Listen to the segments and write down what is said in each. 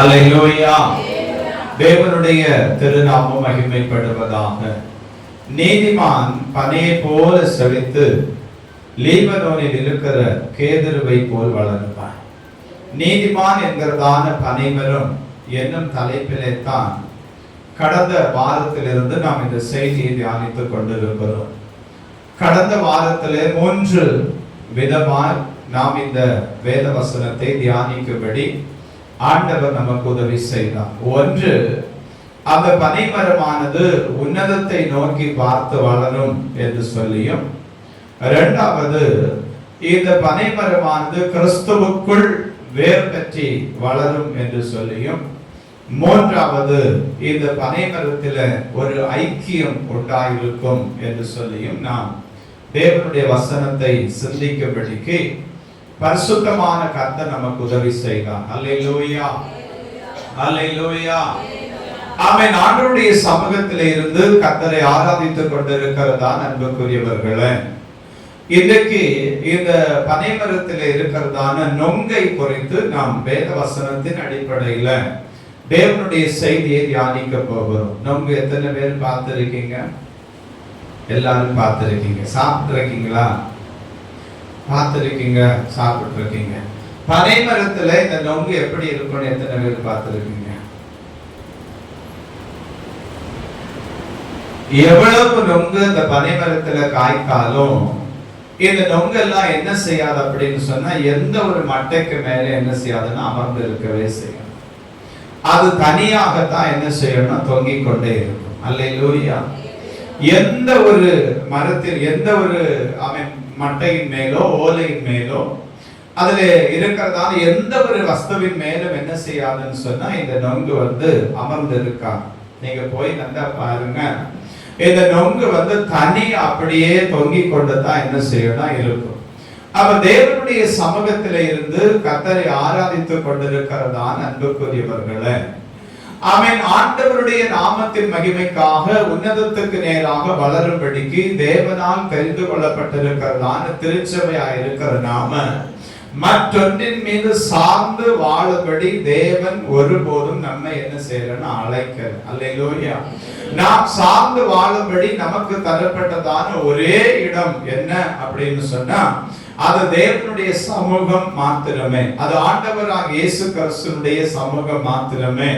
அல்லேலூயா. தேவனுடைய திருநாமம் மகிமைப்படுவதாக. நீதிமான் பனையை போல செழித்து லீபனோனில் இருக்கிற கேதுருவை போல் வளர்ந்தான். நீதிமான் என்கிறதான பனைமரம் என்னும் தலைப்பிலே தான் கடந்த வாரத்திலிருந்து நாம் இந்த செய்தியை தியானித்துக் கொண்டிருக்கிறோம். கடந்த வாரத்திலே 3 விதமாய் நாம் இந்த வேத வசனத்தை தியானிக்கும்படி ஆண்டவர் நமக்கு உதவி செய்தார். ஒன்று, அந்த பனைமரமானது உன்னதத்தை நோக்கி பார்த்து வளரும் என்று சொல்லியும், இரண்டாவது, இந்த பனைமரமானது கிறிஸ்துவுக்குள் வேர் பற்றி வளரும் என்று சொல்லியும், மூன்றாவது, இந்த பனைமரத்தில் ஒரு ஐக்கியம் உண்டாயிருக்கும் என்று சொல்லியும் நாம் தேவனுடைய வசனத்தை சிந்திக்கும்படிக்கு பரிசுத்தமான கர்த்தர் நமக்கு உதவி செய்தார். அல்லேலூயா, அல்லேலூயா, ஆமென். ஆண்டவருடைய சமூகத்திலே இருந்து கர்த்தரை ஆராதித்துக் கொண்டிருக்கிறதா அன்புக்குரியவர்களே, இன்றைக்கு இந்த பனைமரத்தில் இருக்கிறதான நொங்கை குறித்து நாம் வேத வசனத்தின் அடிப்படையில தேவனுடைய செய்தியை தியானிக்க போகிறோம். நொங்கு எத்தனை பேர் பார்த்திருக்கீங்க? எல்லாரும் பார்த்திருக்கீங்க. சாப்பிட்டு இருக்கீங்களா? பார்த்திருக்கீங்க, சாப்பிட்டு இருக்கீங்க. பனைமரத்துல இந்த நொங்கு எப்படி இருக்கும்னு எத்தனை பேர் பார்த்திருக்கீங்க? எவ்வளவு நொங்கு இந்த பனைமரத்துல காய்க்காலும் இந்த நொங்கு எல்லாம் என்ன செய்யாது அப்படின்னு சொன்னா, எந்த ஒரு மட்டைக்கு மேல என்ன செய்யாதுன்னா அமர்ந்து இருக்கவே செய்யும். அது தனியாகத்தான் என்ன செய்யணும், தொங்கிக் கொண்டே இருக்கும். அல்லேலூயா. எந்த ஒரு மரத்தில், எந்த ஒரு மட்டையின் மேலோ ஓலையின் மேலோ அதுல இருக்கிறதான எந்த ஒரு வஸ்துவின் மேலும் என்ன செய்யாதுன்னு சொன்னா இந்த நொங்கு அமர்ந்து இருக்கா. நீங்க போய் நல்லா பாருங்க, இந்த நொங்கு தனி அப்படியே தொங்கிக் கொண்டுதான் என்ன செய்யணும் இருக்கும். அப்ப தேவனுடைய சமூகத்தில இருந்து கர்த்தரை ஆராதித்துக் கொண்டிருக்கிறதான அன்புக்குரியவர்களே, ஆமென். ஆண்டவருடைய நாமத்தின் மகிமைக்காக உன்னதத்துக்கு நேராக வளரும்படிக்கு தேவனால் தெரிந்து கொள்ளப்பட்டிருக்கிறதான திருச்சபையாயிருக்கிற நாம மற்றொன்றின் மீது சார்ந்து வாழும்படி தேவன் ஒருபோதும் நம்மை என்ன செய்யறன்னு அழைக்கிறார். அல்லேலூயா. நாம் சார்ந்து வாழும்படி நமக்கு தரப்பட்டதான ஒரே இடம் என்ன அப்படின்னு சொன்னா, அது தேவனுடைய சமூகம் மாத்திரமே. அது ஆண்டவராக இயேசு கிறிஸ்துவினுடைய சமூகம் மாத்திரமே.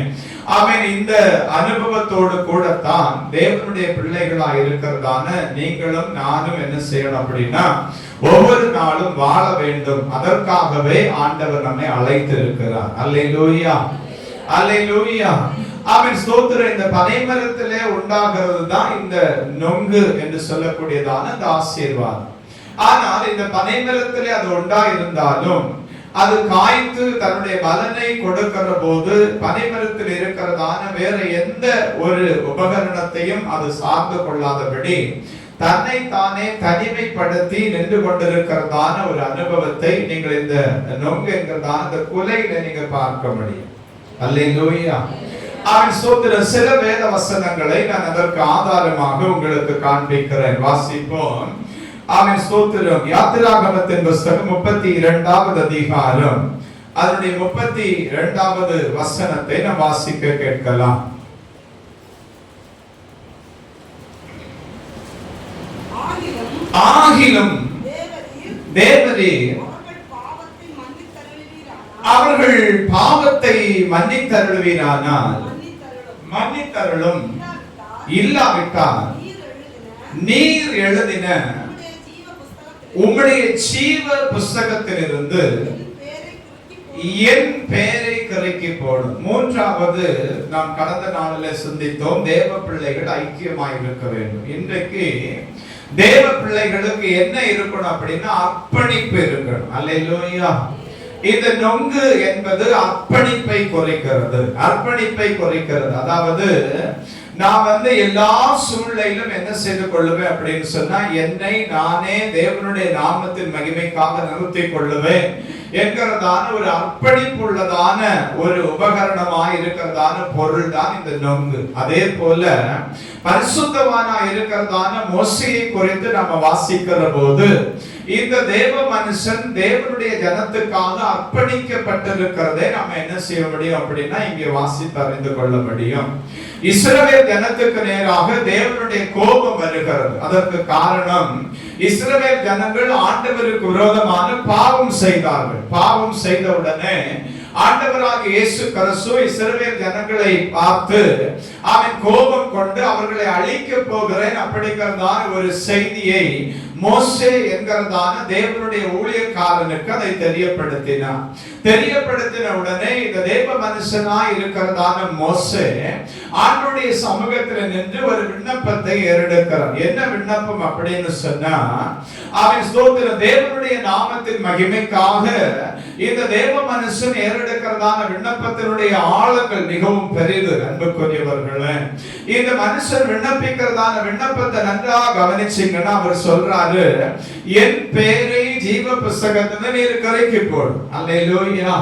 ஆமென். இந்த அனுபவத்தோடு கூட தான் தேவனுடைய பிள்ளைகளாக இருக்கிறதான நீங்களும் நானும் என்ன செய்யணும் அப்படின்னா, ஒவ்வொரு நாளும் வாழ வேண்டும். அதற்காகவே ஆண்டவர் நம்மை அழைத்து இருக்கிறார். அல்லேலூயா, அல்லேலூயா, ஆமென். ஸ்தோத்திரம். இந்த பனைமரத்திலே உண்டாகிறது தான் இந்த நொங்கு என்று சொல்லக்கூடியதான இந்த ஆசீர்வாதம். ஆனால் இந்த பனைமரத்திலே அது உண்டாயிருந்தாலும் அது காய்த்து தன்னுடைய பலனை கொடுக்கிற போது பனைமரத்தில் இருக்கிறதான வேற எந்த ஒரு உபகரணத்தையும் அது சார்ந்து கொள்ளாதபடி தன்னை தானே தனிமைப்படுத்தி நின்று கொண்டிருக்கிறதான ஒரு அனுபவத்தை நீங்கள் இந்த நொங்கு என்கிறதான இந்த குலையில நீங்க பார்க்க முடியும். அல்லேலூயா. அவன் சோதர சில வேத வசனங்களை நான் அதற்கு ஆதாரமாக உங்களுக்கு காண்பிக்கிறேன். வாசிப்போம். ஆமென். ஸ்தோத்திரம். யாத்திராகமத்தின் புத்தகம் 32வது அதிகாரம் அதனுடைய 32வது வசனத்தை நாம் வாசிக்க கேட்கலாம். ஆகிலும் தேவரீர் அவர்கள் பாவத்தை மன்னித்தருளுவீரானால், மன்னித்தருளும், இல்லாவிட்டால் நீர் எழுதின உம்முடைய ஜீவ புஸ்தகத்திலிருந்து என் பெயரை கிறுக்கி போடும். மூன்றாவது, நாம் கடந்த நாளில் சிந்தித்தோம், தேவ பிள்ளைகள் ஐக்கியமாய் இருக்க வேண்டும். இன்றைக்கு தேவ பிள்ளைகளுக்கு என்ன இருக்கணும் அப்படின்னா அர்ப்பணிப்பு இருக்கணும். அல்லேலூயா. இந்த நொங்கு என்பது அர்ப்பணிப்பை குறைக்கிறது. அர்ப்பணிப்பை குறைக்கிறது. அதாவது நான் எல்லா சூழ்நிலையிலும் என்ன செய்து கொள்ளுவேன் அப்படின்னு சொன்னா, என்னை நானே தேவனுடைய நாமத்தின் மகிமைக்காக நிறுத்திக் கொள்ளுவேன். என்கிறதான ஒரு அர்ப்பணிப்புள்ளதான ஒரு உபகரணமாய் இருக்கிறதான பொருள் தான் இந்த நொங்கு. அதே போல பரிசுத்தவானா இருக்கிறதான மோசேயை குறித்து நம்ம வாசிக்கிற போது இந்த தேவ மனுஷன் தேவனுடைய ஜனத்துக்காக அர்ப்பணிக்கப்பட்டிருக்கிறதை நம்ம என்ன செய்ய முடியும் அப்படின்னா இங்கே வாசித்து அறிந்து கொள்ள முடியும். இஸ்ரவேல் ஜனத்துக்கு நேராக தேவனுடைய கோபம் வருகிறது. அதற்கு காரணம் இஸ்ரவேல் ஜனங்கள் ஆண்டவருக்கு விரோதமான பாவம் செய்தார்கள். பாவம் செய்தவுடனே ஆண்டவராகிய இயேசு கிறிஸ்து இஸ்ரவேல் ஜனங்களை பார்த்து அவன் கோபம் கொண்டு அவர்களை அழிக்க போகிறேன் அப்படிங்கிறதான ஒரு செய்தியை மோசே என்கிறதான தேவனுடைய ஊழியக்காரனுக்கு அதை தெரியப்படுத்தினார். தெரியப்படுத்தின உடனே இந்த தேவ மனுஷனாய் இருக்கிறதான மோசே ஆண்டவருடைய சமூகத்தில் நின்று ஒரு விண்ணப்பத்தை ஏறெடுக்கிறார். என்ன விண்ணப்பம் அப்படின்னு சொன்னா, அவன் ஸ்தோத்திரம் தேவனுடைய நாமத்தின் மகிமைக்காக இந்த தேவ மனுஷன் ஏறெடுக்கிறதான விண்ணப்பத்தினுடைய ஆழங்கள் மிகவும் பெரிது. அன்புக்குரியவர்களே, இந்த மனுஷன் விண்ணப்பிக்கிறதான விண்ணப்பத்தை நன்றாக கவனிச்சீங்கன்னா அவர் சொல்றாரு, என் பெயரை ஜீவ புஸ்தகத்துல நீர் கரைக்கு போடு. அல்லேலூயா.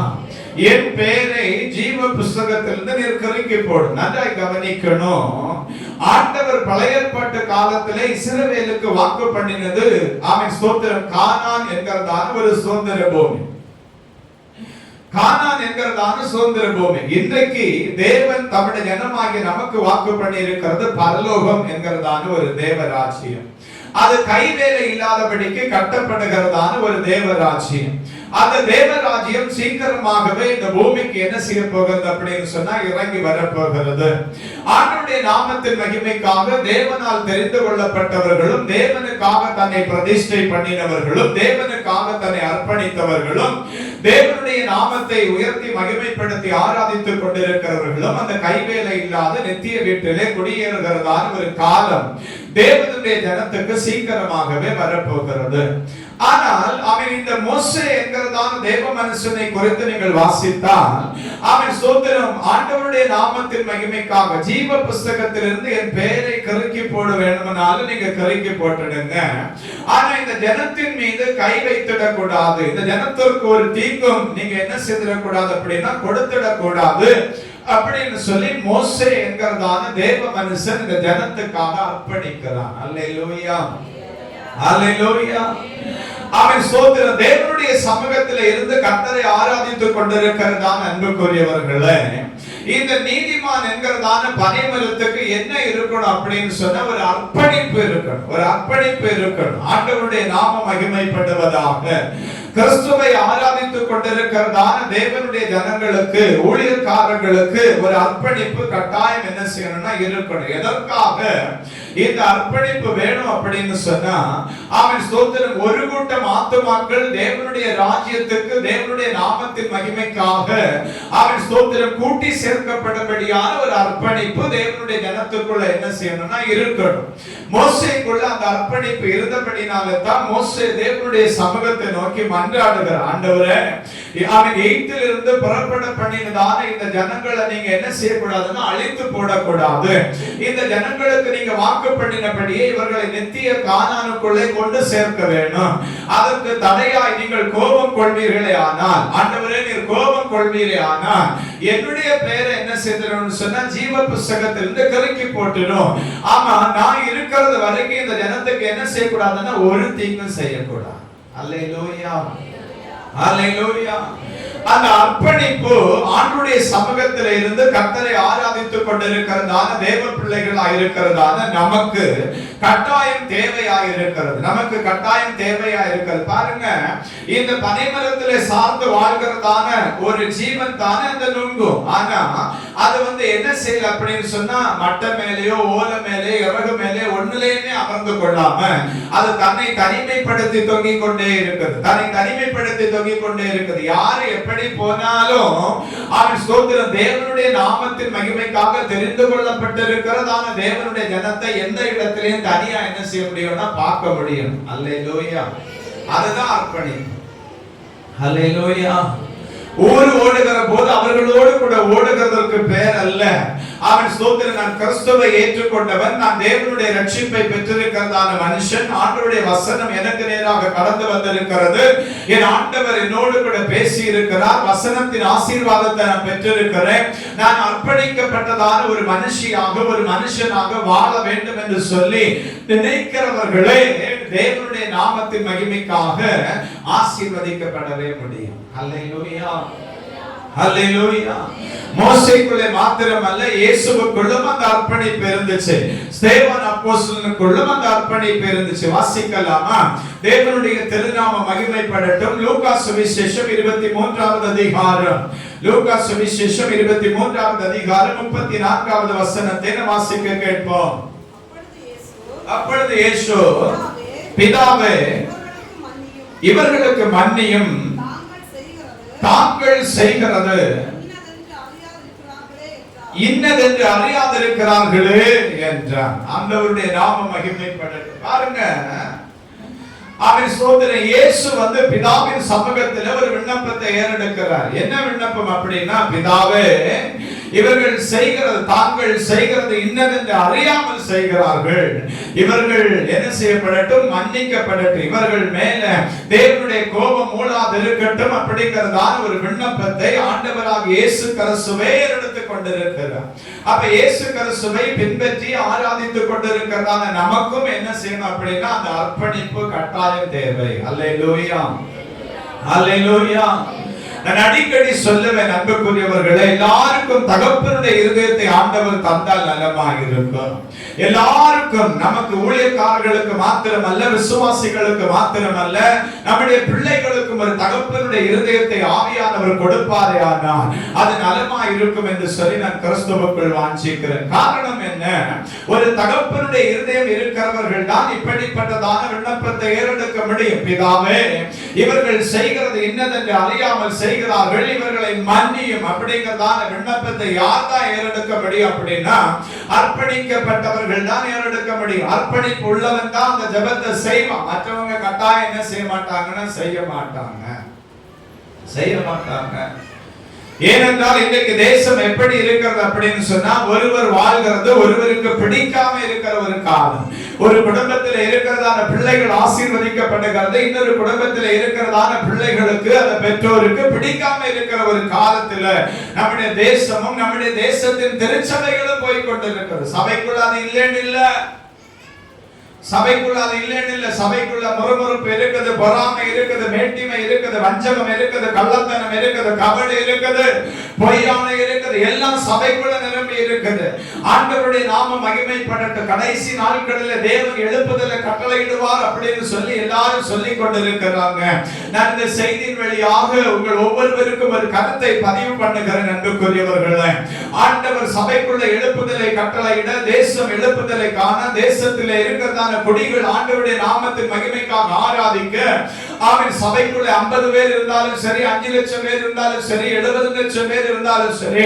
என் பெயரை ஜீவ புஸ்தகத்திலிருந்து நீர் கரைக்கு போடு. நன்றாய் கவனிக்கணும். ஆண்டவர் பழைய ஏற்பாட்டு காலத்திலே இஸ்ரவேலுக்கு வாக்கு பண்ணினது அவன் ஸ்தோத்திரம் கானான் என்கிறதான ஒரு சுதந்திர பூமி. கானான் என்கிறதான சுதந்திர பூமி. இன்றைக்கு தேவன் தம்முடைய ஜனமாகிய நமக்கு வாக்கு பண்ணி இருக்கிறது பரலோகம் என்கிறதான ஒரு தேவ ராஜ்யம். அது கைவேலை இல்லாதபடிக்கு கட்டப்படுகிறதான ஒரு தேவ ராஜ்யம். அந்த தேவ ராஜ்யம் சீக்கிரமாகவே இந்த பூமிக்கு என்ன செய்ய போகிறது அப்படின்னு சொன்னா இறங்கி வரப்போகிறது. ஆண்டவருடைய நாமத்தின் மகிமைக்காக தேவனால் தெரிந்து கொள்ளப்பட்டவர்களும் தேவனுக்காக தன்னை பிரதிஷ்டை பண்ணினவர்களும் தேவனுக்காக தன்னை அர்ப்பணித்தவர்களும் தேவனுடைய நாமத்தை உயர்த்தி மகிமைப்படுத்தி ஆராதித்துக் கொண்டிருக்கிறவர்களும் அந்த கைவேலை இல்லாத நித்திய வீட்டிலே குடியேறுகிறதான ஒரு காலம் தேவனுடைய ஜனத்துக்கு சீக்கிரமாகவே வரப்போகிறது. ஆனால் அவன் இந்த மோசே என்கிறதான தேவ மனுஷனை குறித்து நீங்கள் வாசித்தால் அவன் ஸ்தோத்திரம் ஆண்டவருடைய நாமத்தின் மகிமைக்காக ஜீவ புஸ்தகத்திலிருந்து என் பெயரை கருக்கி போட வேண்டுமானாலும் நீங்க கருக்கி போட்டுடுங்க. ஆனா இந்த ஜனத்தின் மீது கை வைத்திடக் கூடாது. இந்த ஜனத்திற்கு ஒரு தீங்கும் நீங்க என்ன செய்திடக்கூடாது அப்படின்னா கொடுத்திடக்கூடாது அப்படின்னு சொல்லி மோசே என்கிறதான தேவ மனுஷன் இந்த ஜனத்துக்காக அர்ப்பணிக்கிறான். அல்லேலூயா, அல்லேலூயா. அவன் ஸ்தோத்திரம் தேவனுடைய சமூகத்தில் இருந்து கர்த்தரை ஆராதித்துக் கொண்டிருக்கிறதான அன்புக்குரியவர்களே, இந்த நீதிமான் என்கிறதான பனைமரத்துக்கு என்ன இருக்கணும் அப்படின்னு சொன்னா ஒரு அர்ப்பணிப்பு இருக்கணும். ஒரு அர்ப்பணிப்பு இருக்கணும். ஆண்டவருடைய நாமம் மகிமைப்படுவதாக. கிறிஸ்துவை ஆராதித்துக் கொண்டிருக்கிறதான தேவனுடைய ஜனங்களுக்கு ஊழியக்காரர்களுக்கு ஒரு அர்ப்பணிப்பு கட்டாயம் என்ன செய்யணும்னா இருக்கணும். எதற்காக இந்த அர்ப்பணிப்பு வேணும் அப்படின்னு சொன்னா அவன் ஸ்தோத்திரம் ஒரு கூட்டம் ஆத்துமாக்கள் தேவனுடைய ராஜ்யத்துக்கு தேவனுடைய நாமத்தின் மகிமைக்காக அவன் ஸ்தோத்திரம் கூட்டி சேர்க்கப்படும்படியான ஒரு அர்ப்பணிப்பு தேவனுடைய ஜனத்துக்குள்ள என்ன செய்யணும்னா இருக்கணும். மோசேக்குள்ள அந்த அர்ப்பணிப்பு இருந்தபடினால தான் மோசே தேவனுடைய சமூகத்தை நோக்கி மன்றாடுகிறார். ஆண்டவரே, அவன் எகிப்திலிருந்து புறப்பட பண்ணினதான இந்த ஜனங்களை நீங்க என்ன செய்யக்கூடாதுன்னா அழித்து போடக்கூடாது. இந்த ஜனங்களுக்கு நீங்க வாக்கு பண்ணினபடியே இவர்களை நித்திய கானானுக்குள்ளே கொண்டு சேர்க்க வேண்டும். அதற்கு தடையாய் நீங்கள் கோபம் கொள்வீர்களே ஆனால், ஆண்டவரே நீர் கோபம் கொள்வீரே ஆனால் என்னுடைய பெயரை என்ன செய்யணும்னு சொன்னா ஜீவ புஸ்தகத்திலிருந்து கருக்கி போட்டுடும். ஆமா, நான் இருக்கிறது வரைக்கும் இந்த ஜனத்துக்கு என்ன செய்யக்கூடாதுன்னா ஒரு தீங்கும் செய்யக்கூடாது. அல்லேலூயா, அல்லேலூயா. அந்த அர்ப்பணிப்பு ஆண்டவருடைய சமூகத்தில் இருந்து கர்த்தரை ஆராதித்துக் கொண்டிருக்கிறதான தேவ பிள்ளைகளாக இருக்கிறதான நமக்கு கட்டாயம் தேவையாக இருக்கிறது. நமக்கு கட்டாயம் தேவையா இருக்கிறது. பாருங்க, இந்த பனைமரத்திலே சார்ந்து வாழ்கிறதான ஒரு ஜீவன் தானே அந்த நுங்கு. ஆனா அது என்ன செய்யல அப்படின்னு சொன்னா மட்டை மேலேயோ ஓலை மேலே இறகு மேலே ஒண்ணுலேயுமே அமர்ந்து கொள்ளாம அது தன்னை தனிமைப்படுத்தி தொங்கிக் கொண்டே இருக்குது. தன்னை தனிமைப்படுத்தி தொங்கிக் கொண்டே இருக்குது. யாரு எப்படி போனாலும் அவன் ஸ்தோத்திரம் தேவனுடைய நாமத்தின் மகிமைக்காக தெரிந்து கொள்ளப்பட்டிருக்கிறதான தேவனுடைய ஜனத்தை எந்த இடத்திலையும் தனியா என்ன செய்ய முடியும்னா பார்க்க முடியும். அல்லேலூயா. அதுதான் அர்ப்பணிப்பு. அல்லேலூயா. ஊர் ஓடுகிற போது அவர்களோடு கூட ஓடுகிறதற்கு பேர் அல்ல. அவன் ஸ்தோத்திரம், நான் கிறிஸ்துவை ஏற்றுக்கொண்டவன், நான் தேவனுடைய ரட்சிப்பை பெற்றிருக்கிறதான மனுஷன், ஆண்டவருடைய வசனம் எனக்கு நேராக கடந்து வந்திருக்கிறது, என் ஆண்டவர் என்னோடு கூட பேசி இருக்கிறார், வசனத்தின் ஆசீர்வாதத்தை நான் பெற்றிருக்கிறேன், நான் அர்ப்பணிக்கப்பட்டதான ஒரு மனுஷியாக ஒரு மனுஷனாக வாழ வேண்டும் என்று சொல்லி நினைக்கிறவர்களே தேவனுடைய நாமத்தின் மகிமைக்காக ஆசீர்வதிக்கப்படவே முடியும். அல்லேலூயா, அல்லேலூயா. மோசேக்குள்ளே மாத்திரமல்ல, இயேசுவுக்குள்ளும் அந்த அர்ப்பணிப்பு இருந்துச்சு, ஸ்தேவான் அப்போஸ்தலனுக்குள்ளும் அந்த அர்ப்பணிப்பு இருந்துச்சு. வாசிக்கலாமா? தேவனுடைய திருநாமம் மகிமைப்படட்டும். லூக்கா சுவிசேஷம் 23வது அதிகாரம், லூக்கா சுவிசேஷம் 23வது அதிகாரம் 34வது வசனத்தை நாம் வாசிக்க கேட்போம். அப்பொழுது இயேசு, பிதாவே, இவர்களுக்கு மன்னியும், தாங்கள் செய்கிறது இன்னதென்று அறியாதிருக்கிறார்களே என்றார். ஆண்டவருடைய நாமம் மகிமைப்படட்டும். பாருங்க, அவன் ஸ்தோத்திரம், இயேசு வந்து பிதாவின் சமூகத்தில் ஒரு விண்ணப்பத்தை ஏறெடுக்கிறார். என்ன விண்ணப்பம் அப்படின்னா, பிதாவே, இவர்கள் செய்கிறது, தாங்கள் செய்கிறது இன்னதென்று அறியாமல் செய்கிறார்கள், இவர்கள் என்ன செய்யப்படட்டும், மன்னிக்கப்படட்டும், இவர்கள் மேல தேவனுடைய கோபம் மூளாது இருக்கட்டும் அப்படிங்கிறதான ஒரு விண்ணப்பத்தை ஆண்டவராக இயேசு கிறிஸ்துவே எடுத்துக் கொண்டிருக்கிறார். அப்ப இயேசு கிறிஸ்துவை பின்பற்றி ஆராதித்துக் கொண்டிருக்கிறதான நமக்கும் என்ன செய்யணும் அப்படின்னா, அந்த அர்ப்பணிப்பு கட்டாயம் தேவை. அல்லேலூயா, அல்லேலூயா. நான் அடிக்கடி சொல்லுவேன், அன்புக்குரியவர்களே, எல்லாருக்கும் தகப்பனுடைய இருதயத்தை ஆண்டவர் தந்தால் நலமாக இருக்கும். எல்லாருக்கும், நமக்கு ஊழியக்காரர்களுக்கு மாத்திரமல்ல, விசுவாசிகளுக்கு மாத்திரமல்ல, நம்முடைய பிள்ளைகளுக்கும் ஒரு தகப்பனுடைய இருதயத்தை ஆவியானவர் கொடுப்பாரே ஆனால் அது நலமாக இருக்கும் என்று சொல்லி நான் கிறிஸ்துவுக்குள் வாஞ்சிக்கிறேன். காரணம் என்ன? ஒரு தகப்பனுடைய இருதயம் இருக்கிறவர்கள் தான் இப்படிப்பட்டதான விண்ணப்பத்தை ஏறெடுக்க முடியும். பிதாவே, இவர்கள் செய்கிறது இன்னதென்று அறியாமல் செய்கிறார்கள், இவர்களை மன்னியும் அப்படிங்கிறதான விண்ணப்பத்தை யார் தான் ஏறெடுக்க முடியும் அப்படின்னா, அர்ப்பணிக்கப்பட்டவர்கள் தான் ஏறெடுக்க முடியும். அர்ப்பணிப்பு உள்ளவன் தான் அந்த ஜெபத்தை செய்வான். மற்றவங்க கட்டாயம் என்ன செய்ய மாட்டாங்கன்னா, செய்ய மாட்டாங்க. ஏனென்றால் இன்றைக்கு தேசம் எப்படி இருக்கிறது அப்படின்னு சொன்னா, ஒருவர் வாழ்கிறது ஒருவருக்கு பிடிக்காம இருக்கிற ஒரு காலம். ஒரு குடும்பத்தில் இருக்கிறதான பிள்ளைகள் ஆசீர்வதிக்கப்படுகிறது, இன்னொரு குடும்பத்தில் இருக்கிறதான பிள்ளைகளுக்கு அந்த பெற்றோருக்கு பிடிக்காம இருக்கிற ஒரு காலத்துல நம்முடைய தேசமும் நம்முடைய தேசத்தின் திருச்சபைகளும் போய்கொண்டிருக்கிறது. சபைக்குள்ள அது இல்லைன்னு இல்ல, சபைக்குள்ள அது இல்லைன்னு இல்ல. சபைக்குள்ள முறுமுறுப்பு இருக்குது, பொறாமை இருக்குது, மேட்டிமை இருக்குது, வஞ்சகம் இருக்குது, கள்ளத்தனம் இருக்குது, கபடு இருக்குது, பொய்யாமை இருக்குது, எல்லாம் சபைக்குள்ள நிரம்பி இருக்குது. ஆண்டவருடைய நாமம் மகிமைப்படட்டும். கடைசி நாட்களில் தேவன் எழுப்புதலை கட்டளையிடுவார் அப்படின்னு சொல்லி எல்லாரும் சொல்லிக் கொண்டிருக்கிறாங்க. நான் இந்த செய்தியின் வழியாக உங்கள் ஒவ்வொருவருக்கும் ஒரு கருத்தை பதிவு பண்ணுகிறேன். அன்புக்குரியவர்களே, ஆண்டவர் சபைக்குள்ள எழுப்புதலை கட்டளையிட, தேசம் எழுப்புதலை காண, தேசத்தில் இருக்கிறதான குடிகள் ஆண்டவருடைய நாமத்தின் மகிமைக்காக ஆராதிக்க, அவன் சபைக்குள்ள 50 பேர் இருந்தாலும் சரி, 5 லட்சம் பேர் இருந்தாலும் சரி, 70 லட்சம் பேர் இருந்தாலும் சரி,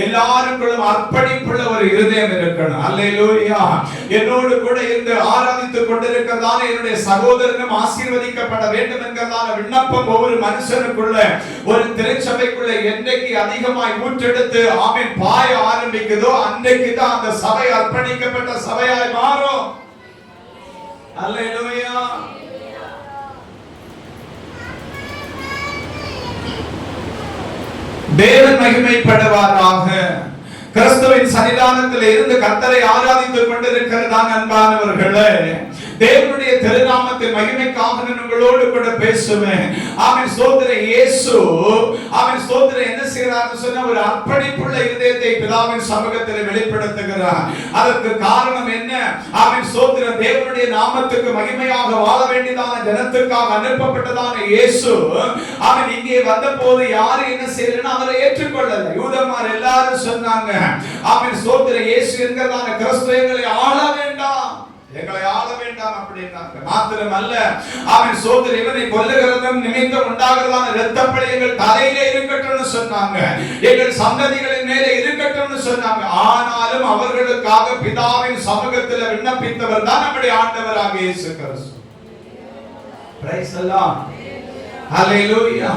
எல்லாருக்குள்ளும் அர்ப்பணிப்புள்ள ஒரு இருதயம் இருக்கணும். அல்லேலூயா. என்னோடு கூட இருந்து ஆராதித்துக் கொண்டிருக்கிறதான என்னுடைய சகோதரனும் ஆசீர்வதிக்கப்பட வேண்டும் என்கிறதான விண்ணப்பம் ஒவ்வொரு மனுஷனுக்குள்ள, ஒரு திருச்சபைக்குள்ள என்றைக்கு அதிகமாய் ஊற்றெடுத்து ஆமென் பாய ஆரம்பிக்குதோ, அன்றைக்கு தான் அந்த சபை அர்ப்பணிக்கப்பட்ட சபையாய் மாறும். அல்லேலூயா. தேவன் மகிமைப்படுவாராக. கிறிஸ்துவின் சன்னிதானத்தில் இருந்து கர்த்தரை ஆராதித்துக் கொண்டிருக்கிறதான அன்பானவர்களே, தேவனுடைய திருநாமத்தின் மகிமைக்காக நான் உங்களோடு கூட பேசுவேன். ஆமென். ஸ்தோத்திரம். இயேசு ஆமென் ஸ்தோத்திரம் என்ன செய்கிறார்னு சொன்னா, ஒரு அர்ப்பணிப்புள்ள இதயத்தை பிதாவின் சமூகத்தில் வெளிப்படுத்துகிறார். அதற்கு காரணம் என்ன? ஆமென் ஸ்தோத்திரம். தேவனுடைய நாமத்துக்கு மகிமையாக வாழ வேண்டியதான ஜனத்துக்காக அனுப்பப்பட்டதான இயேசு அவன் இங்கே வந்தபோது யாரு என்ன செய்யலன்னா அவரை ஏற்றுக்கொள்ளல. யூதமார் எல்லாரும் சொன்னாங்க, ஆமென் ஸ்தோத்திரம், இயேசு என்கிறதான கிறிஸ்து எங்களை ஆள வேண்டாம், எங்களை ஆள வேண்டாம் அப்படின்னாங்க. மாத்திரமல்ல, அவன் சோதரி இவனை கொல்லுகிறதும் நிமித்தம் உண்டாகிறதான இரத்தப்பழி எங்கள் தலையிலே இருக்கட்டும்னு சொன்னாங்க, எங்கள் சந்ததிகளின் மேலே இருக்கட்டும்னு சொன்னாங்க. ஆனாலும் அவர்களுக்காக பிதாவின் சமூகத்தில் விண்ணப்பித்தவர் தான் நம்முடைய ஆண்டவராக இயேசு கிறிஸ்து. Praise the Lord. ஹalleluya.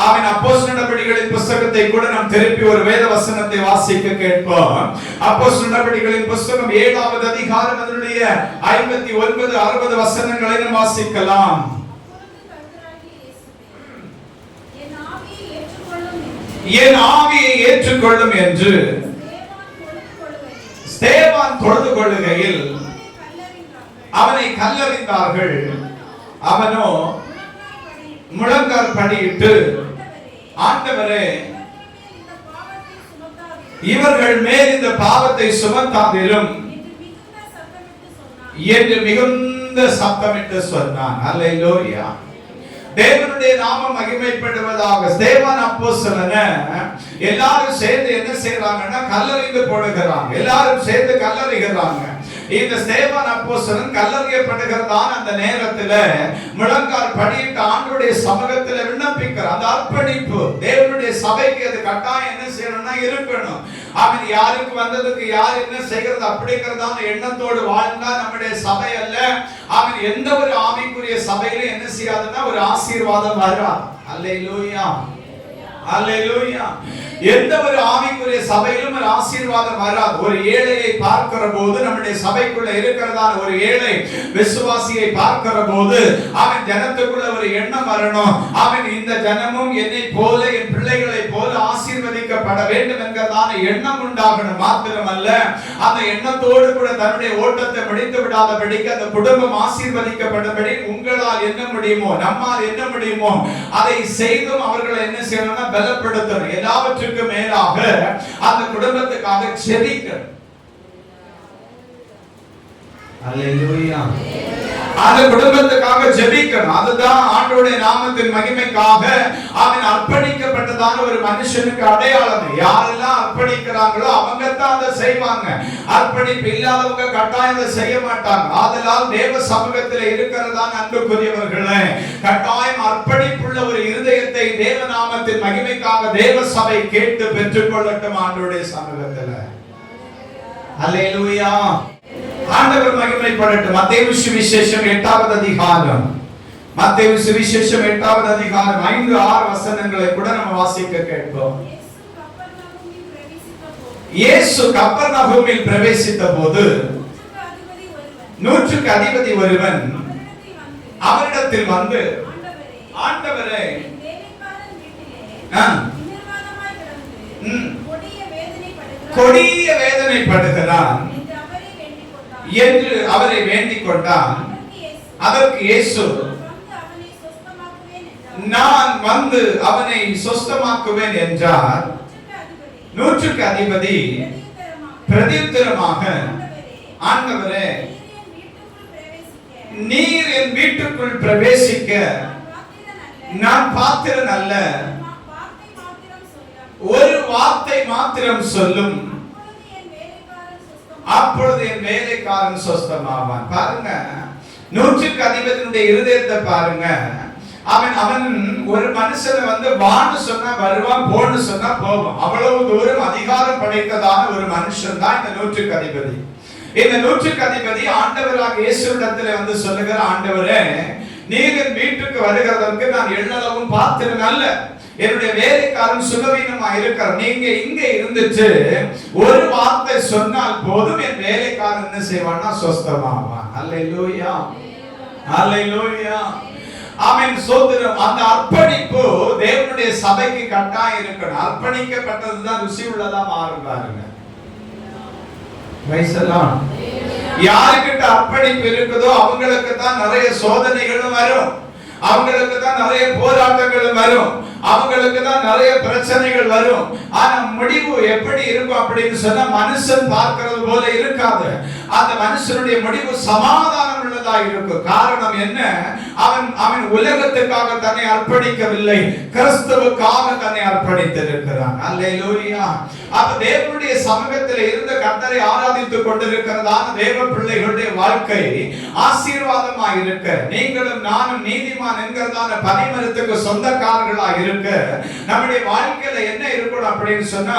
அவன் அப்போஸ்தலர் நடபடிகளின் புத்தகத்தை கூட நாம் திருப்பி ஒரு வேத வசனத்தை வாசிக்க கேட்போம். அப்போஸ்தலர் நடபடிகளின் புத்தகம் 7வது அதிகாரம் அதனுடைய 59 60 வசனங்களை நாம் வாசிக்கலாம். என் ஆவியை ஏற்றுக்கொள்ளும் என்று ஸ்தேவான் தொழுது கொள்ளுகையில் அவனை கல்லறிந்தார்கள். அவனோ முழங்கால் படியிட்டு, ஆண்டவரே, இவர்கள் மேல் இந்த பாவத்தை சுமத்தாதிரும் என்று மிகுந்த சத்தமிட்டு சொன்னான். அல்லேலூயா. தேவனுடைய நாமம் மகிமைப்படுவதாக. ஸ்தேவான் அப்போஸ்தலனை எல்லாரும் சேர்ந்து என்ன செய்றாங்கன்னா கல்லறைந்து போடுகிறாங்க. எல்லாரும் சேர்ந்து கல்லறைகிறாங்க. இந்த ஸ்தேவான் அப்போஸ்தலன் கல்லறையப்படுகிறதான அந்த நேரத்தில் முழங்கால் படியிட்டு ஆண்டவருடைய சமூகத்தில் விண்ணப்பிக்கிறார். அந்த அர்ப்பணிப்பு தேவனுடைய சபைக்கு அது கட்டாயம் என்ன செய்யணும்னா இருக்கணும். அவன் யாருக்கு வந்ததுக்கு யார் என்ன செய்கிறது அப்படிங்கிறதான எண்ணத்தோடு வாழ்ந்தா நம்முடைய சபை அல்ல. அவன் எந்த ஒரு ஆவிக்குரிய சபையில என்ன செய்யாதுன்னா ஒரு ஆசீர்வாதம் வராது. அல்லேலூயா, அல்லேலூயா. எந்த ஒரு ஆவிக்குரிய சபையிலும் ஒரு ஆசீர்வாதம் வராது. ஒரு ஏழையை பார்க்கிற போது, நம்முடைய சபைக்குள்ள இருக்கிறதான ஒரு ஏழை விசுவாசியை பார்க்கிற போது அவன் ஜனத்துக்குள்ள ஒரு எண்ணம் வரணும். அவன் இந்த ஜனமும் என்னை போல என் பிள்ளைகளை போல ஆசீர்வதிக்கப்பட வேண்டும் என்கிறதான எண்ணம் உண்டாகணும். மாத்திரமல்ல, அந்த எண்ணத்தோடு கூட தன்னுடைய ஓட்டத்தை முடித்து விடாதபடிக்கு அந்த குடும்பம் ஆசீர்வதிக்கப்படும்படி உங்களால் என்ன முடியுமோ, நம்மால் என்ன முடியுமோ அதை செய்தும் அவர்களை என்ன செய்யணும்னா பலப்படுத்தணும். எல்லாவற்றுக்கும் மேலாக அந்த குடும்பத்துக்காக ஜெபிக்கணும். அல்லேலூயா. அந்த குடும்பத்துக்காக ஜெபிக்கணும். அதுதான் ஆண்டவருடைய நாமத்தின் மகிமைக்காக அவன் அர்ப்பணிக்கப்பட்டதான ஒரு மனுஷனுக்கு அடையாளம். யாரெல்லாம் அர்ப்பணிக்கிறாங்களோ அவங்க தான் அதை செய்வாங்க. அர்ப்பணிப்பு இல்லாதவங்க கட்டாயம் அதை செய்ய மாட்டாங்க. ஆதலால் தேவ சமூகத்தில் இருக்கிறதான அன்புக்குரியவர்களே, கட்டாயம் அர்ப்பணிப்புள்ள ஒரு இருதயத்தை தேவ நாமத்தின் மகிமைக்காக தேவ சபை கேட்டு பெற்றுக் கொள்ளட்டும் ஆண்டவருடைய சமூகத்தில். அல்லேலூயா. ஆண்டவர் மகிமைப்படட்டும். மத்தேயு சுவிசேஷம் 8வது அதிகாரம், மத்தேயு சுவிசேஷம் 8வது அதிகாரம் 5-6 வசனங்களை கூட நம்ம வாசிக்க கேட்போம். இயேசு கப்பர்நகூமில் பிரவேசித்த போது நூற்றுக்கு அதிபதி ஒருவன் அவரிடத்தில் வந்து, ஆண்டவரே, கொடிய வேதனைப்படுகிறான் என்று அவரை வேண்டிக் கொண்டான். அதற்கு இயேசு, நான் வந்து அவனை சொஸ்தமாக்குவேன் என்றார். நூற்றுக்கு அதிபதி பிரதியுத்தரமாக, ஆண்டவரே, நீர் என் வீட்டுக்குள் பிரவேசிக்க நான் பாத்திரன் அல்ல. ஒரு வார்த்தை மாத்திரம் சொல்லும், அப்பொழுது என் வேலைக்காரன் சொஸ்தமாவான். பாருங்க, நூற்றுக்கு அதிபதியினுடைய இருதயத்தை பாருங்க. அவன் ஒரு மனுஷனை வந்து வான்னு சொன்னா வருவான், போன்னு சொன்னா போவான். அவ்வளவு தூரம் அதிகாரம் படைத்ததான ஒரு மனுஷன் தான் இந்த நூற்றுக்கு அதிபதி. இந்த நூற்றுக்கு அதிபதி ஆண்டவராக இயேசுவிடத்தில் வந்து சொல்லுகிற, ஆண்டவரே, நீர் என் வீட்டுக்கு வருகிறதற்கு நான் எண்ணளவும் பாத்திரன் அல்ல. என்னுடைய வேலைக்காரன் சுகவீனமா இருக்கிறார். நீங்க இங்க இருந்துச்சு ஒரு வார்த்தை சொன்னால் போதும், என் வேலைக்காரன் என்ன செய்வான்னா சொஸ்தமாவான். அல்லேலூயா, அல்லேலூயா. ஆமென். சோதரம். அந்த அர்ப்பணிப்பு தேவனுடைய சபைக்கு கட்டாயம் இருக்கணும். அர்ப்பணிக்கப்பட்டதுதான் ருசி உள்ளதா மாறும். பாருங்க, யாருக்கிட்ட அர்ப்பணிப்பு இருக்குதோ அவங்களுக்கு தான் நிறைய சோதனைகளும் வரும், அவங்களுக்கு தான் நிறைய போராட்டங்களும் வரும், அவங்களுக்கு தான் நிறைய பிரச்சனைகள் வரும். ஆனா முடிவு எப்படி இருக்கும் அப்படின்னு சொன்னா மனுஷன் பார்க்கிறது போல இருக்காது. அந்த மனுஷனுடைய முடிவு சமாதானம் உள்ளதா இருக்கும். காரணம் என்ன? அவன் உலகத்துக்காக தன்னை அர்ப்பணிக்கவில்லை, கிறிஸ்துவுக்காக தன்னை அர்ப்பணித்திருக்கிறான். அல்லேலூயா. அப்ப தேவனுடைய சமூகத்தில் இருந்த கர்த்தரை ஆராதித்துக் கொண்டிருக்கிறதான தேவ பிள்ளைகளுடைய வாழ்க்கை ஆசீர்வாதமாக இருக்க, நீங்களும் நானும் நீதிமான் என்கிறதான பரிமளத்துக்கு சொந்தக்காரர்களாக இருக்க, நம்முடைய வாழ்க்கையில என்ன இருக்கணும் அப்படின்னு சொன்னா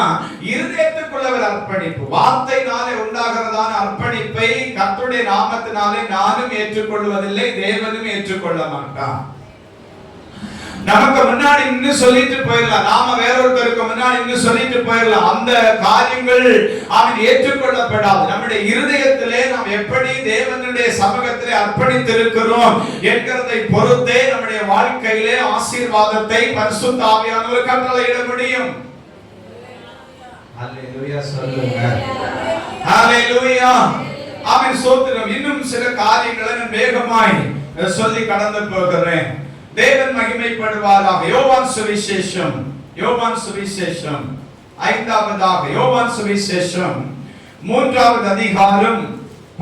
இருதயத்துக்குள்ள ஒரு அர்ப்பணிப்பு. வார்த்தையினாலே உண்டாகிறதான அர்ப்பணிப்பை கர்த்தருடைய நாமத்தினாலே நானும் ஏற்றுக்கொள்வதில்லை, தேவனும் ஏற்றுக்கொள்ள மாட்டான். நமக்கு முன்னாடி இன்னும் சொல்லிட்டு போயிடலாம், நாம வேற ஒருத்தருக்கு முன்னாடி இன்னும் சொல்லிட்டு போயிடலாம். அந்த காரியங்கள் அவன் ஏற்றுக்கொள்ளப்படாது. நம்முடைய இருதயத்திலே நாம் எப்படி தேவனுடைய சமூகத்திலே அர்ப்பணித்திருக்கிறோம் என்கிறதை பொறுத்தே நம்முடைய வாழ்க்கையிலே ஆசீர்வாதத்தை பரிசுத்த ஆவியானவர் கட்டளையிட முடியும். ஹல்லேலூயா சொல்லுங்க. ஹல்லேலூயா. ஆமென். ஸ்தோத்திரம். இன்னும் சில காரியங்களை நான் வேகமாய் சொல்லி கடந்து போகிறேன். தேவன் மகிமைப்படுவாராக. யோவான் சுவிசேஷம் 5வது யோவான் சுவிசேஷம் 3வது அதிகாரம்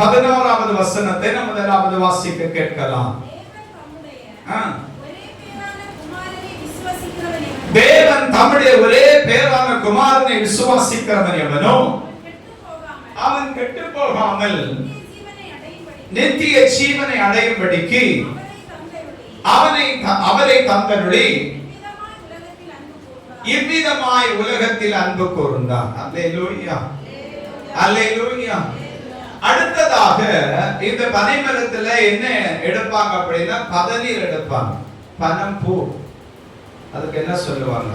11வது வசனத்தை நாம் முதலாவது வாசிக்க கேட்கலாம். தேவன் தம்முடைய ஒரே பேரான குமாரனை விசுவாசிக்கிறவன் எவனோ அவன் கெட்டு போகாமல் நித்திய ஜீவனை அடையும்படிக்கு அவரை தந்தருளி இவ்விதமாய் உலகத்தில் அன்பு கூர்ந்தார். அல்லேலூயா, அல்லேலூயா. அடுத்ததாக இந்த பனைமரத்துல என்ன எடுப்பாங்க அப்படின்னா பதநீர் எடுப்பாங்க. பனம் பூ, அதுக்கு என்ன சொல்லுவாங்க?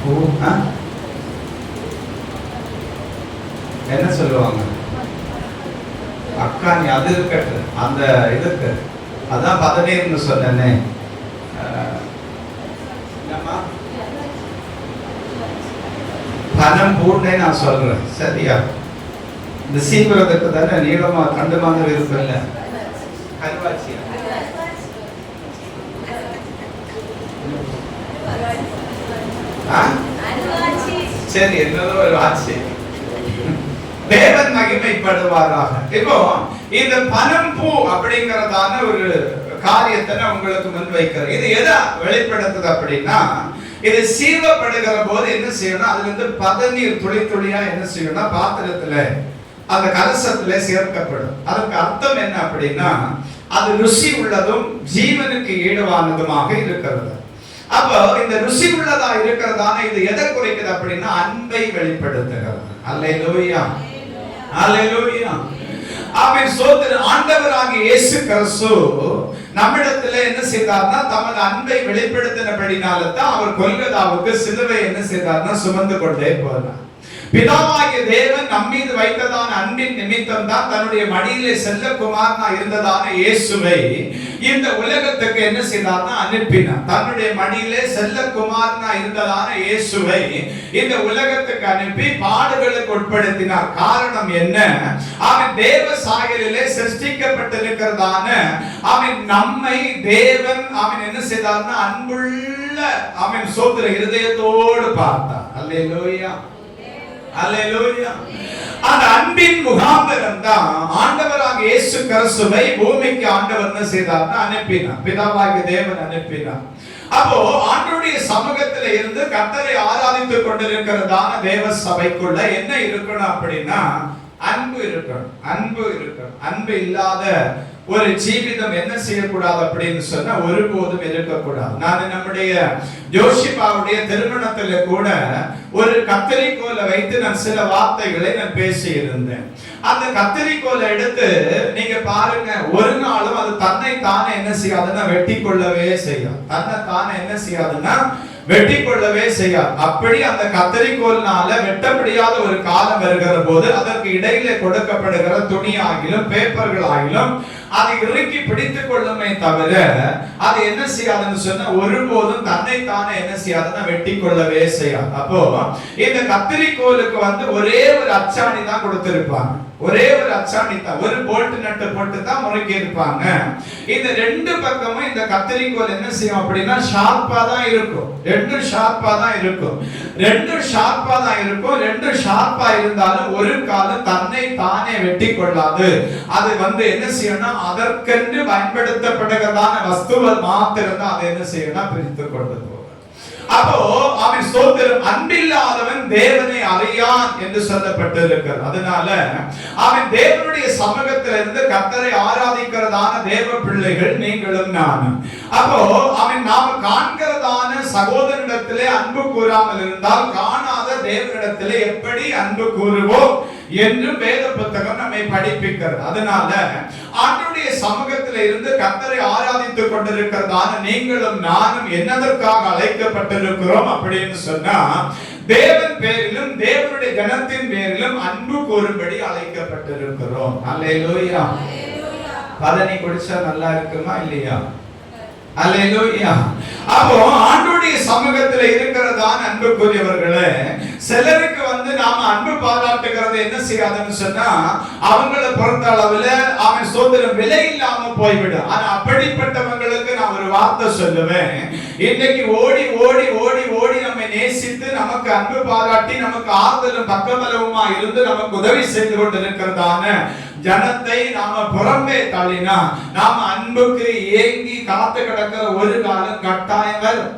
பூ என்ன சொல்லுவாங்க? அக்கானி. அது இருக்கட்டு, அந்த இதுக்கு அதான் பதநீர்னு சொன்னேனே. பனம் பூன்னே நான் சொல்றேன், சரியா? இந்த சீக்கிரத்துக்கு தானே நீளமா கண்டுமான விருப்பம் இல்ல. கருவாச்சியா? சரி, என்னதோ ஒரு ஆட்சி. தேவன் மகிமைப்படுவாராக. இப்போ இந்த பனம்பூ அப்படிங்கறதான ஒரு காரியத்தை நான் உங்களுக்கு முன் வைக்கிறேன். இது எதை வெளிப்படுத்துது அப்படின்னா, இது சீவப்படுகிற போது என்ன செய்யணும்? அதுல இருந்து பதநீர் துளி துளியா என்ன செய்யணும்னா பாத்திரத்துல அந்த கலசத்துல சேர்க்கப்படும். அதுக்கு அர்த்தம் என்ன அப்படின்னா, அது ருசி உள்ளதும் ஜீவனுக்கு ஈடுவானதுமாக இருக்கிறது. அப்போ இந்த ருசி உள்ளதா இருக்கிறதான இது எதை குறிக்குது அப்படின்னா அன்பை வெளிப்படுத்துகிறது. அல்லேலூயா, அல்லேலூயா. ஆமென். ஸ்தோத்திரம். ஆண்டவராகிய இயேசு கிறிஸ்து நம்மிடத்துல என்ன செய்தார்னா தமது அன்பை வெளிப்படுத்தினபடினால தான் அவர் கொல்கதாவுக்கு சிலுவை என்ன செய்தார்னா சுமந்து கொண்டே போனார். பிதாவாகிய தேவன் நம்மீது வைத்ததான அன்பின் நிமித்தம் தான் தன்னுடைய மடியிலே செல்லகுமாரனா இருந்ததான இயேசுவை இந்த உலகத்துக்கு என்ன செய்தார்னா அனுப்பினார். தன்னுடைய மடியிலே செல்லகுமாரனா இருந்ததான இயேசுவை இந்த உலகத்துக்கு அனுப்பி பாடுகளுக்கு உட்படுத்தினார். காரணம் என்ன? அவன் தேவ சாயலிலே சிருஷ்டிக்கப்பட்டிருக்கிறதான அவன் நம்மை தேவன் அவன் என்ன செய்தார்னா அன்புள்ள அவன் சோதர இருதயத்தோடு பார்த்தார். அல்லேலூயா, அல்லேலூயா. அந்த அன்பின் முகாந்திரம் தான் ஆண்டவராகிய இயேசு கிறிஸ்துவை பூமிக்கு ஆண்டவர் என்ன செய்தார்னா அனுப்பினார். பிதாவாகிய தேவன் அனுப்பினார். அப்போ ஆண்டவருடைய சமூகத்துல இருந்து கர்த்தரை ஆராதித்துக் கொண்டிருக்கிறதான தேவ சபைக்குள்ள என்ன இருக்கணும் அப்படின்னா அன்பு இருக்கணும். அன்பு இருக்கணும். அன்பு இல்லாத ஒரு ஜீவிதம் என்ன செய்யக்கூடாது அப்படின்னு சொன்னா ஒருபோதும் இருக்கக்கூடாது. நான் நம்முடைய ஜோஷிபாவுடைய திருமணத்துல கூட ஒரு கத்தரிக்கோலை வைத்து நான் சில வார்த்தைகளை நான் பேசி இருந்தேன். அந்த கத்தரிக்கோலை எடுத்து நீங்க பாருங்க, ஒரு நாளும் அது தன்னை தானே என்ன செய்யாதுன்னா வெட்டி கொள்ளவே செய்யும். தன்னை தானே என்ன செய்யாதுன்னா வெட்டி கொள்ளவே செய்யாது. அப்படி அந்த கத்தரிக்கோல்னால வெட்ட முடியாத ஒரு காலம் வருகிற போது அதற்கு இடையில கொடுக்கப்படுகிற துணி ஆகிலும் பேப்பர்கள் ஆகிலும் அதை இறுக்கி பிடித்துக் கொள்ளுமே தவிர அது என்ன செய்யாதுன்னு சொன்னா ஒருபோதும் தன்னை தானே என்ன செய்யாதுன்னா வெட்டி கொள்ளவே செய்யாது. அப்போ இந்த கத்தரிக்கோலுக்கு ஒரே ஒரு அச்சாணி தான் கொடுத்திருப்பாங்க. ஒரே ஒரு அச்சாணி தான், ஒரு போல்ட் நட்டு போட்டு தான் முறுக்கி இருப்பாங்க. இந்த ரெண்டு பக்கமும் இந்த கத்தரிக்கோல் என்ன செய்யும் அப்படின்னா ஷார்ப்பா தான் இருக்கும். ரெண்டும் ஷார்ப்பா தான் இருக்கும். ரெண்டும் ஷார்ப்பா தான் இருக்கும். ரெண்டும் ஷார்ப்பா இருந்தாலும் ஒரு காலம் தன்னை தானே வெட்டி கொள்ளாது. அது என்ன செய்யணும், அதற்கென்று பயன்படுத்தப்படுகிறதான வஸ்துவை மாத்திரம் தான் அதை என்ன செய்யணும் பிரித்துக் கொள்வது. அப்போ அவன் ஸ்தோத்திரம், அன்பில்லாதவன் தேவனை அறியான் என்று சொல்லப்பட்டிருக்கிறது. அதனால அவன் தேவனுடைய சமூகத்தில் இருந்து கர்த்தரை ஆராதிக்கிறதான தேவ பிள்ளைகள் நீங்களும் நானும். அப்போ அவன் நாம் காண்கிறதான சகோதரனிடத்திலே அன்பு கூறாமல் இருந்தால் காணாத தேவனிடத்திலே எப்படி அன்பு கூறுவோம் என்றும் வேத புத்தகம் நம்மை படிப்பிக்கிறது. அதனால ஆண்டவருடைய சமூகத்தில் இருந்து கர்த்தரை ஆராதித்துக் கொண்டிருக்கிறதான நீங்களும் நானும் என்னதற்காக அழைக்கப்பட்டிருக்கிறோம் அப்படின்னு சொன்னா, தேவன் பேரிலும் தேவனுடைய ஜனத்தின் பேரிலும் அன்பு கூறும்படி அழைக்கப்பட்டிருக்கிறோம். அல்லேலூயா. பதனி குடிச்சா நல்லா இருக்குமா இல்லையா? அல்லேலூயா. அப்போ ஆண்டவருடைய சமூகத்துல இருக்கிறதான அன்புக்குரியவர்களே, சிலருக்கு நாம அன்பு பாராட்டுகிறது என்ன செய்யாதுன்னு சொன்னா, அவங்களை பொறுத்த அளவுல அவன் சோதரம் விலை இல்லாம போய்விடும். ஆனா அப்படிப்பட்டவங்களுக்கு நான் ஒரு வார்த்தை சொல்லுவேன். இன்னைக்கு ஓடி ஓடி ஓடி ஓடி நம்மை நேசித்து நமக்கு அன்பு பாராட்டி நமக்கு ஆறுதலும் பக்கபலவுமா இருந்து நமக்கு உதவி செய்து கொண்டிருக்கிறதான ஜனத்தை நாம புறம்பே தள்ளினா, நாம அன்புக்கு ஏங்கி காத்து கிடக்கிற ஒரு காலம் கட்டாயம் வரும்.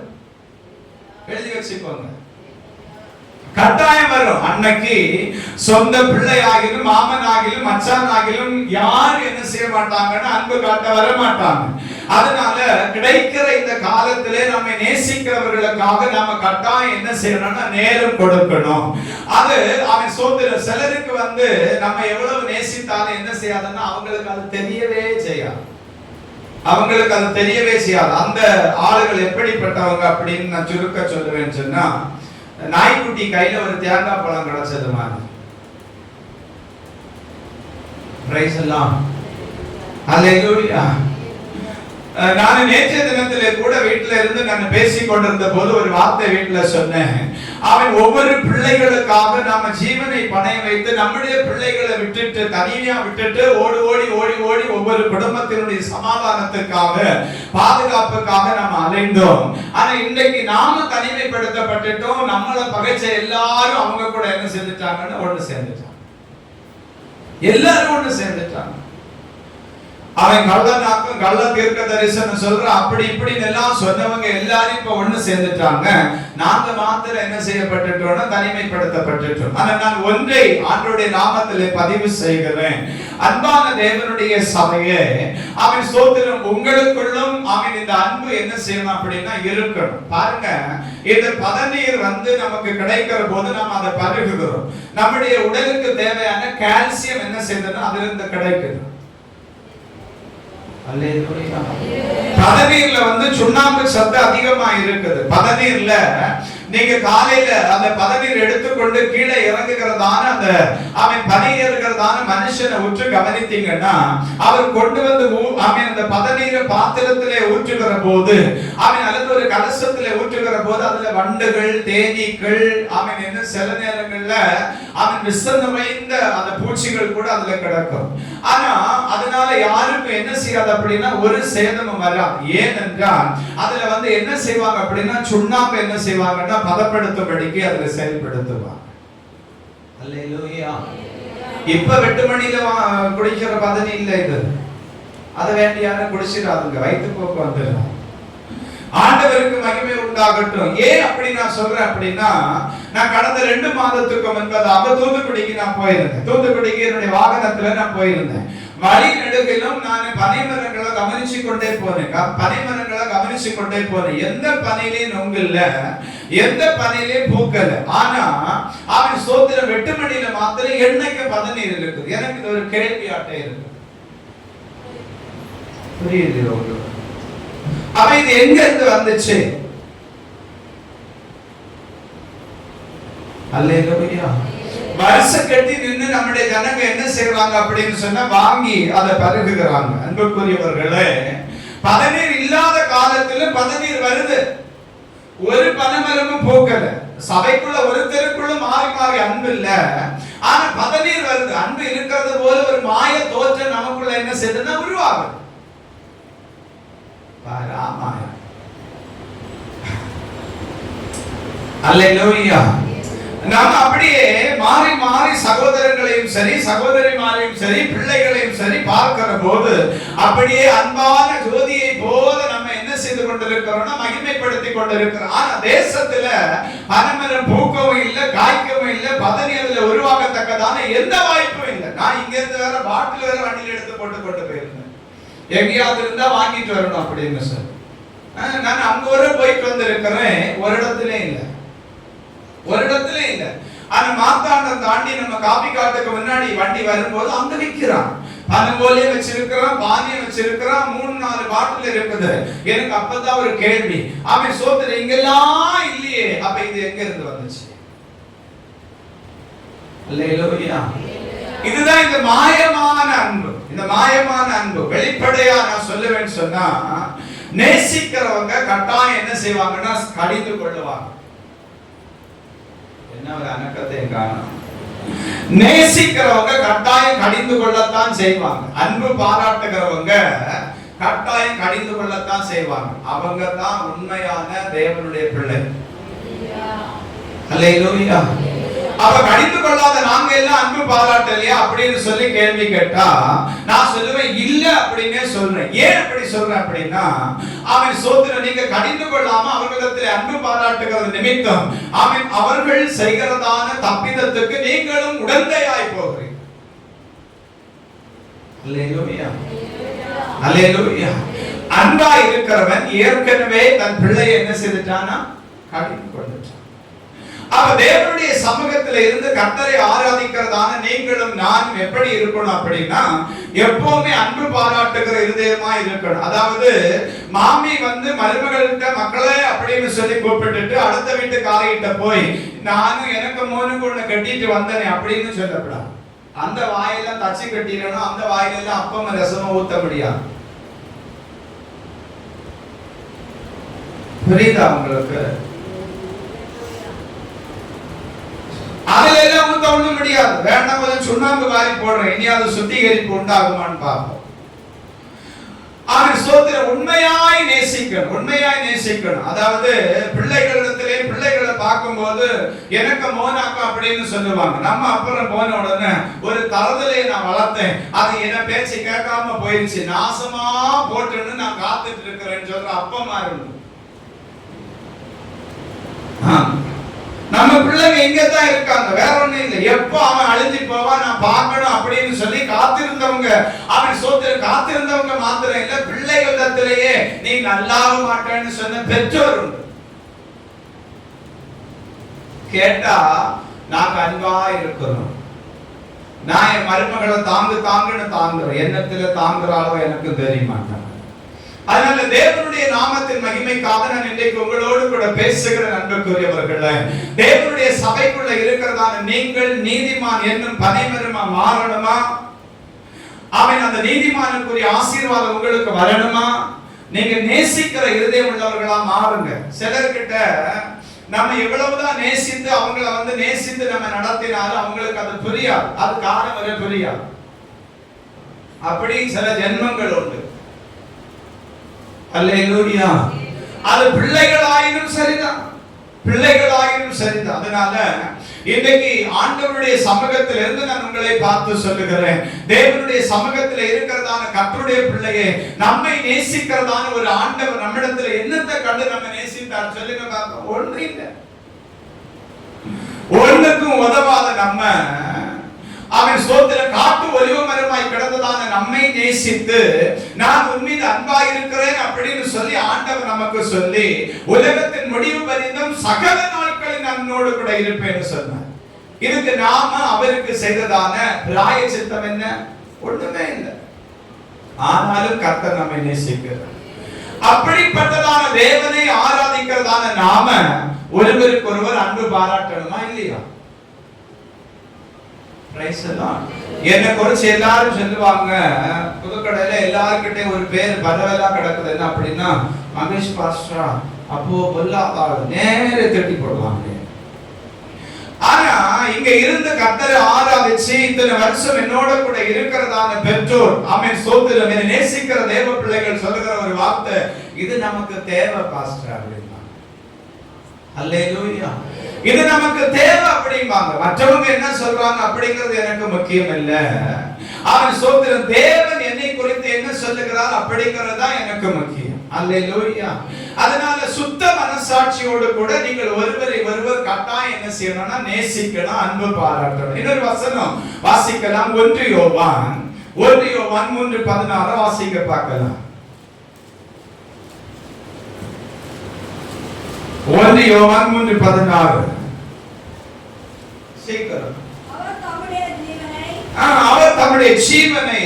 எழுதி வச்சுக்கோங்க, கட்டாயம் வரும். அன்னைக்கு சொந்த பிள்ளை ஆகிலும் மாமன் ஆகிலும் மச்சான் ஆகிலும் யாரும் என்ன செய்ய மாட்டாங்கன்னா அன்பு காட்ட வர மாட்டாங்க. அதனால கிடைக்கிற இந்த காலத்திலே நம்மை நேசிக்கிறவர்களுக்காக நாம கட்டாயம் என்ன செய்யணும்னா நேரம் கொடுக்கணும். அது அவன் சோதர சிலருக்கு நம்ம எவ்வளவு நேசித்தாலும் என்ன செய்யாதுன்னா அவங்களுக்கு அது தெரியவே செய்யாது. அவங்களுக்கு அது தெரியவே செய்யாது. அந்த ஆளுகள் எப்படிப்பட்டவங்க அப்படின்னு நான் சுருக்க சொல்லுவேன்னு சொன்னா, நாய்க்குட்டி கையில ஒரு தேங்காய் பழம் கிடைச்சது மாதிரி. பிரைஸ் எல்லாம் அல்லேலூயா. நான் நேற்றைய தினத்திலே கூட வீட்டில இருந்து நான் பேசிக் கொண்டிருந்த போது ஒரு வார்த்தை வீட்டுல சொன்னேன். அவன் ஒவ்வொரு பிள்ளைகளுக்காக நாம ஜீவனை பணைய வைத்து நம்முடைய பிள்ளைகளை விட்டுட்டு தனியா விட்டுட்டு ஓடி ஓடி ஓடி ஓடி ஒவ்வொரு குடும்பத்தினுடைய சமாதானத்துக்காக பாதுகாப்புக்காக நாம் அலைந்தோம். ஆனா இன்றைக்கு நாம தனிமைப்படுத்தப்பட்டுட்டோம். நம்மளை பகைச்ச எல்லாரும் அவங்க கூட என்ன செஞ்சுட்டாங்கன்னு ஒண்ணு சேர்ந்துட்டாங்க. எல்லாரும் ஒண்ணு சேர்ந்துட்டாங்க. அவன் கள்ளனாக்கும் கள்ள தீர்க்க தரிசனம் சொல்ற அப்படி இப்படி எல்லாம் சொன்னவங்க எல்லாரும் இப்ப ஒண்ணு சேர்ந்துட்டாங்க. நாங்க மாத்திரம் என்ன செய்யப்பட்டுட்டோம்னா தனிமைப்படுத்தப்பட்டுட்டோம். ஆனா நான் ஒன்றை ஆண்டவருடைய நாமத்திலே பதிவு செய்கிறேன். அன்பான தேவனுடைய சபையே, அவன் ஸ்தோத்திரம் உங்களுக்குள்ளும் அவன் இந்த அன்பு என்ன செய்யணும் அப்படின்னா இருக்கணும். பாருங்க, இந்த பதநீர் நமக்கு கிடைக்கிற போது நாம் அதை பருகுகிறோம். நம்முடைய உடலுக்கு தேவையான கால்சியம் என்ன செய்யணும்னா அதுல இருந்து கிடைக்குது. பதநீர்ல சுண்ணாம்பு சத்து அதிகமா இருக்குது. பதநீர்ல நீங்க காலையில அந்த பதநீர் எடுத்துக்கொண்டு கீழே இறங்குகிறதான அந்த அவன் பணியேறுகிறதான மனுஷனை உற்று கவனித்தீங்கன்னா, அவர் கொண்டு அவன் அந்த பதநீரை பாத்திரத்திலே ஊற்றுகிற போது, அவன் அல்லது ஒரு கலசத்திலே ஊற்றுகிற போது அதுல வண்டுகள் தேனீக்கள் அவன் என்ன சில நேரங்கள்ல அவன் விஷம் நிறைந்த அந்த பூச்சிகள் கூட அதுல கிடக்கும். ஆனா அதனால யாருக்கும் என்ன செய்யாது அப்படின்னா ஒரு சேதமும் வராது. ஏனென்றால் அதுல என்ன செய்வாங்க அப்படின்னா சுண்ணாம்பு என்ன செய்வாங்கன்னா பதப்படுத்தும்படிக்கு அதுல செயல்படுத்துவாங்க. அல்லேலூயா. இப்ப 8 மணில குடிக்கிற பதனி இல்ல இது. அத வேண்டியான குடிச்சிடாதுங்க, வயிற்றுப்போக்கு வந்துடும். ஆண்டவருக்கு மகிமை உண்டாகட்டும். ஏன் அப்படி நான் சொல்றேன் அப்படின்னா, நான் கடந்த 2 மாதத்துக்கு முன்பதாக தூத்துக்குடிக்கு நான் போயிருந்தேன். தூத்துக்குடிக்கு என்னுடைய வாகனத்துல நான் போயிருந்தேன். வழி நெடுகிலும் நான் பனைமரங்களை கவனிச்சு கொண்டே போனேன். எந்த பனையிலையும் நொங்கல்ல, எந்த பனையிலையும் பூக்கல. ஆனா அவன் சோத்திரம் 8 மணியில மாத்திரம் எண்ணெய்க்கு பதநீர் இருக்குது. எனக்கு இது ஒரு கேள்வியாட்டே இருக்கு. புரியுது? அப்ப இது எங்க இருந்து வந்துச்சு? அல்லேலூயா. வருஷ கட்டி நின்று நம்முடைய ஜனங்க என்ன செய்வாங்க அப்படின்னு சொன்னா வாங்கி அதை பருகுகிறாங்க. அன்புக்குரியவர்களே, பதநீர் இல்லாத காலத்துல பதநீர் வருது. ஒரு பனைமரமும் பூக்கல. சபைக்குள்ள ஒருத்தருக்குள்ள மாறி மாறி அன்பு இல்ல. ஆனா பதநீர் வருது. அன்பு இருக்கிறது போல ஒரு மாய தோற்றம் நமக்குள்ள என்ன செய்யுதுன்னா உருவாகுது. அல்லேலூயா. நாம அப்படியே மாறி மாறி சகோதரர்களையும் சரி சகோதரிமாரையும் சரி பிள்ளைகளையும் சரி பார்க்கிற போது அப்படியே அன்பான ஜோதியை போல நம்ம என்ன செய்து கொண்டிருக்கிறோம்னா மகிமைப்படுத்தி கொண்டிருக்கிறோம். ஆனா தேசத்துல பனைமரம் பூக்கவும் இல்லை, காய்க்கவும் இல்லை, பதனி அதுல உருவாகத்தக்கதான எந்த வாய்ப்பும் இல்லை. நான் இங்க இருந்து வேற பாட்டில் வேற வண்டியில் எடுத்து போட்டு கொண்டு போயிருந்தேன். எங்கேயாவது இருந்தா வாங்கிட்டு வரணும் அப்படின்னு சார். நான் அங்க ஒரு போயிட்டு வந்திருக்கிறேன். ஒரு இடத்துல இல்லை. ஆனா ஆனா மார்த்தாண்டம் தாண்டி நம்ம காபி காட்டுக்கு முன்னாடி வண்டி வரும்போது அங்க விற்கிறான். பணம் போலே வச்சிருக்கிறான், பானியம் வச்சிருக்கிறான், 3-4 பாட்டில் இருக்குது. எனக்கு அப்பதான் ஒரு கேள்வி, அவன் சோதனை இங்கெல்லாம் இல்லையே, அப்ப இது எங்க இருந்து வந்துச்சு? அல்லேலூயா. இதுதான் இந்த மாயமான அன்பு. இந்த மாயமான அன்பு வெளிப்படையா நான் சொல்லுவேன்னு சொன்னா, நேசிக்கிறவங்க கட்டாயம் என்ன செய்வாங்கன்னா கடிந்து கொள்ளுவாங்க. என்ன ஒரு அனக்கத்தை காரணம், நேசிக்கிறவங்க கட்டாயம் கடிந்து கொள்ளத்தான் செய்வாங்க. அன்பு பாராட்டுகிறவங்க கட்டாயம் கடிந்து கொள்ளத்தான் செய்வாங்க. அவங்க தான் உண்மையான தேவனுடைய பிள்ளை. அல்லேலூயா. அவ கடிந்து கொள்ளாத நாங்க எல்லாம் அன்பு பாராட்டலையா அப்படின்னு சொல்லி கேள்வி கேட்டா நான் சொல்லுவேன் இல்ல அப்படின்னே சொல்றேன். ஏன் அப்படி சொல்றேன் அப்படின்னா, அவன் சோதனை நீங்க கடிந்து கொள்ளாம அவர்களிடத்தில் அன்பு பாராட்டுகிறது நிமித்தம் அவர்கள் செய்கிறதான தப்பிதத்துக்கு நீங்களும் உடந்தையாய் போகிறீங்க. அல்லேலூயா. அல்லேலூயா. அன்பா இருக்கிறவன் ஏற்கனவே தன் பிள்ளையை என்ன செய்துட்டானா கடிந்து கொண்டுட்டான். அப்ப தேவனுடைய சமூகத்துல இருந்து கர்த்தரை ஆராதிக்கிறதான நீங்களும் நானும் எப்படி இருக்கணும் அப்படின்னா, எப்பவுமே அன்பு பாராட்டுகிற இருதயமா இருக்கணும். அதாவது மாமி மருமகள்கிட்ட மக்களே அப்படின்னு சொல்லி கூப்பிட்டுட்டு அடுத்த வீட்டுக்காரிட்ட போய் நானும் எனக்கு மோனுக்கு ஒண்ணு கட்டிட்டு வந்தேனே அப்படின்னு சொல்லப்படாது. அந்த வாயெல்லாம் தச்சு கட்டிடணும், அந்த வாயிலெல்லாம் அப்பம் ரசமும் ஊத்த முடியாது. புரியுதா உங்களுக்கு? அதுல எல்லாம் ஊத்த ஒண்ணும் முடியாது. வேண்டாம் கொஞ்சம் சுண்ணாம்பு வாரி போடுறேன், இனியாவது சுத்திகரிப்பு உண்டாகுமான்னு பார்ப்போம். அவன் சோதனை உண்மையாய் நேசிக்கணும், உண்மையாய் நேசிக்கணும். அதாவது பிள்ளைகளிடத்திலே பிள்ளைகளை பார்க்கும்போது எனக்கு மோனாக்கா அப்படின்னு சொல்லுவாங்க. நம்ம அப்புறம் போன உடனே ஒரு தரதலையை நான் வளர்த்தேன், அது என்ன பேச்சு கேட்காம போயிடுச்சு, நாசமா போட்டுன்னு நான் காத்துட்டு இருக்கிறேன்னு சொல்ற அப்பமா இருந்து நம்ம பிள்ளைங்க இங்கதான் இருக்காங்க, வேற ஒண்ணும் இல்லை. எப்போ அவன் அழிஞ்சு போவான் நான் பார்க்கணும் அப்படின்னு சொல்லி காத்திருந்தவங்க, அவன் சோதனை காத்திருந்தவங்க மாத்திரம் இல்ல, பிள்ளைகளிடத்திலேயே நீ நல்லாக மாட்டேன்னு சொன்ன பெற்றோர் உண்டு. கேட்டா நாங்க அன்பா இருக்கிறோம், நான் என் மருமகளை தாங்குன்னு தாங்குறேன், என்னத்துல தாங்குறாளோ எனக்கு தெரிய மாட்டாங்க. அதனால தேவனுடைய நாமத்தின் மகிமைக்காக நான் இன்றைக்கு உங்களோடு கூட பேசுகிற அன்புக்குரியவர்களே, தேவனுடைய சபைக்குள்ள இருக்கிறதான நீங்கள் நீதிமான் என்னும் பனைமரமா மாறணுமா? அவன் அந்த நீதிமானுக்குரிய ஆசீர்வாதம் உங்களுக்கு வரணுமா? நீங்க நேசிக்கிற இருதயம் உள்ளவர்களா மாறுங்க. சிலர்கிட்ட நம்ம எவ்வளவுதான் நேசித்து அவங்கள நேசித்து நம்ம நடத்தினாலும் அவங்களுக்கு அது புரியாது, அது காரணம் வரை புரியாது. அப்படி சில ஜென்மங்கள் உண்டு. அல்லேலூயா. அது பிள்ளைகளாயினும் சரிதான், பிள்ளைகளாயினும் சரிதான். அதனால இன்னைக்கு ஆண்டவருடைய சமூகத்தில் இருந்து நான் உங்களை பார்த்து சொல்லுகிறேன், தேவனுடைய சமூகத்தில் இருக்கிறதான கர்த்தருடைய பிள்ளையே, நம்மை நேசிக்கிறதான ஒரு ஆண்டவர் நம்மிடத்தில் என்னத்தை கண்டு நம்ம நேசித்தார் சொல்லுங்க பார்ப்போம். ஒண்ணு இல்லை, ஒண்ணுக்கும் உதவாத நம்ம அவன் சோத்திர காட்டு ஒலிவ மரமாய் கிடந்ததான நம்மை நேசித்து நான் உன்மீது அன்பாய் இருக்கிறேன் அப்படின்னு சொல்லி ஆண்டவர் நமக்கு சொல்லி உலகத்தின் முடிவு பரிந்தும் சகல நாட்களில் நம்மோடு கூட இருப்பேன்னு சொன்னார். இதுக்கு நாம அவருக்கு செய்ததான பிராயச்சித்தம் என்ன? ஒண்ணுமே இல்லை. ஆனாலும் கர்த்தர் நம்மை நேசிக்கிறார். அப்படிப்பட்டதான தேவனை ஆராதிக்கிறதான நாம ஒருவருக்கு ஒருவர் அன்பு பாராட்டணுமா இல்லையா? என்ன குறிச்சு எல்லாரும் சொல்லுவாங்க, புதுக்கடையில எல்லாருக்கிட்டே ஒரு பேர் பரவலா கிடக்குது, என்ன அப்படின்னா மகேஷ் பாஸ்டரா, அப்போ பொல்லாத நேர திட்டி போடுவாங்க. ஆனா இங்க இருந்து கர்த்தரை ஆராதிச்சு இத்தனை வருஷம் என்னோட கூட இருக்கிறதான பெற்றோர் ஆமென் சோத்திரம் என்னை நேசிக்கிற தேவ பிள்ளைகள் சொல்லுகிற ஒரு வார்த்தை, இது நமக்கு தேவை பாஸ்டர் அப்படின்னா. அல்லேலூயா. இது நமக்கு தேவை அப்படிம்பாங்க. மற்றவங்க என்ன சொல்றாங்க அப்படிங்கிறது எனக்கு முக்கியம் இல்ல, அவன் சோத்திரம் தேவன் என்னை குறித்து என்ன சொல்லுகிறார் அப்படிங்கிறது தான் எனக்கு முக்கியம். அல்லேலூயா. அதனால சுத்த மனசாட்சியோடு கூட நீங்கள் ஒருவரை ஒருவர் கட்டாயம் என்ன செய்யணும்னா நேசிக்கணும், அன்பு பாராட்டணும். இன்னொரு வசனம் வாசிக்கலாம், 1 யோவான் 3:16 வாசிக்க பார்க்கலாம். 1 யோவான் 3:16. சீக்கிரம். அவர் தம்முடைய ஜீவனை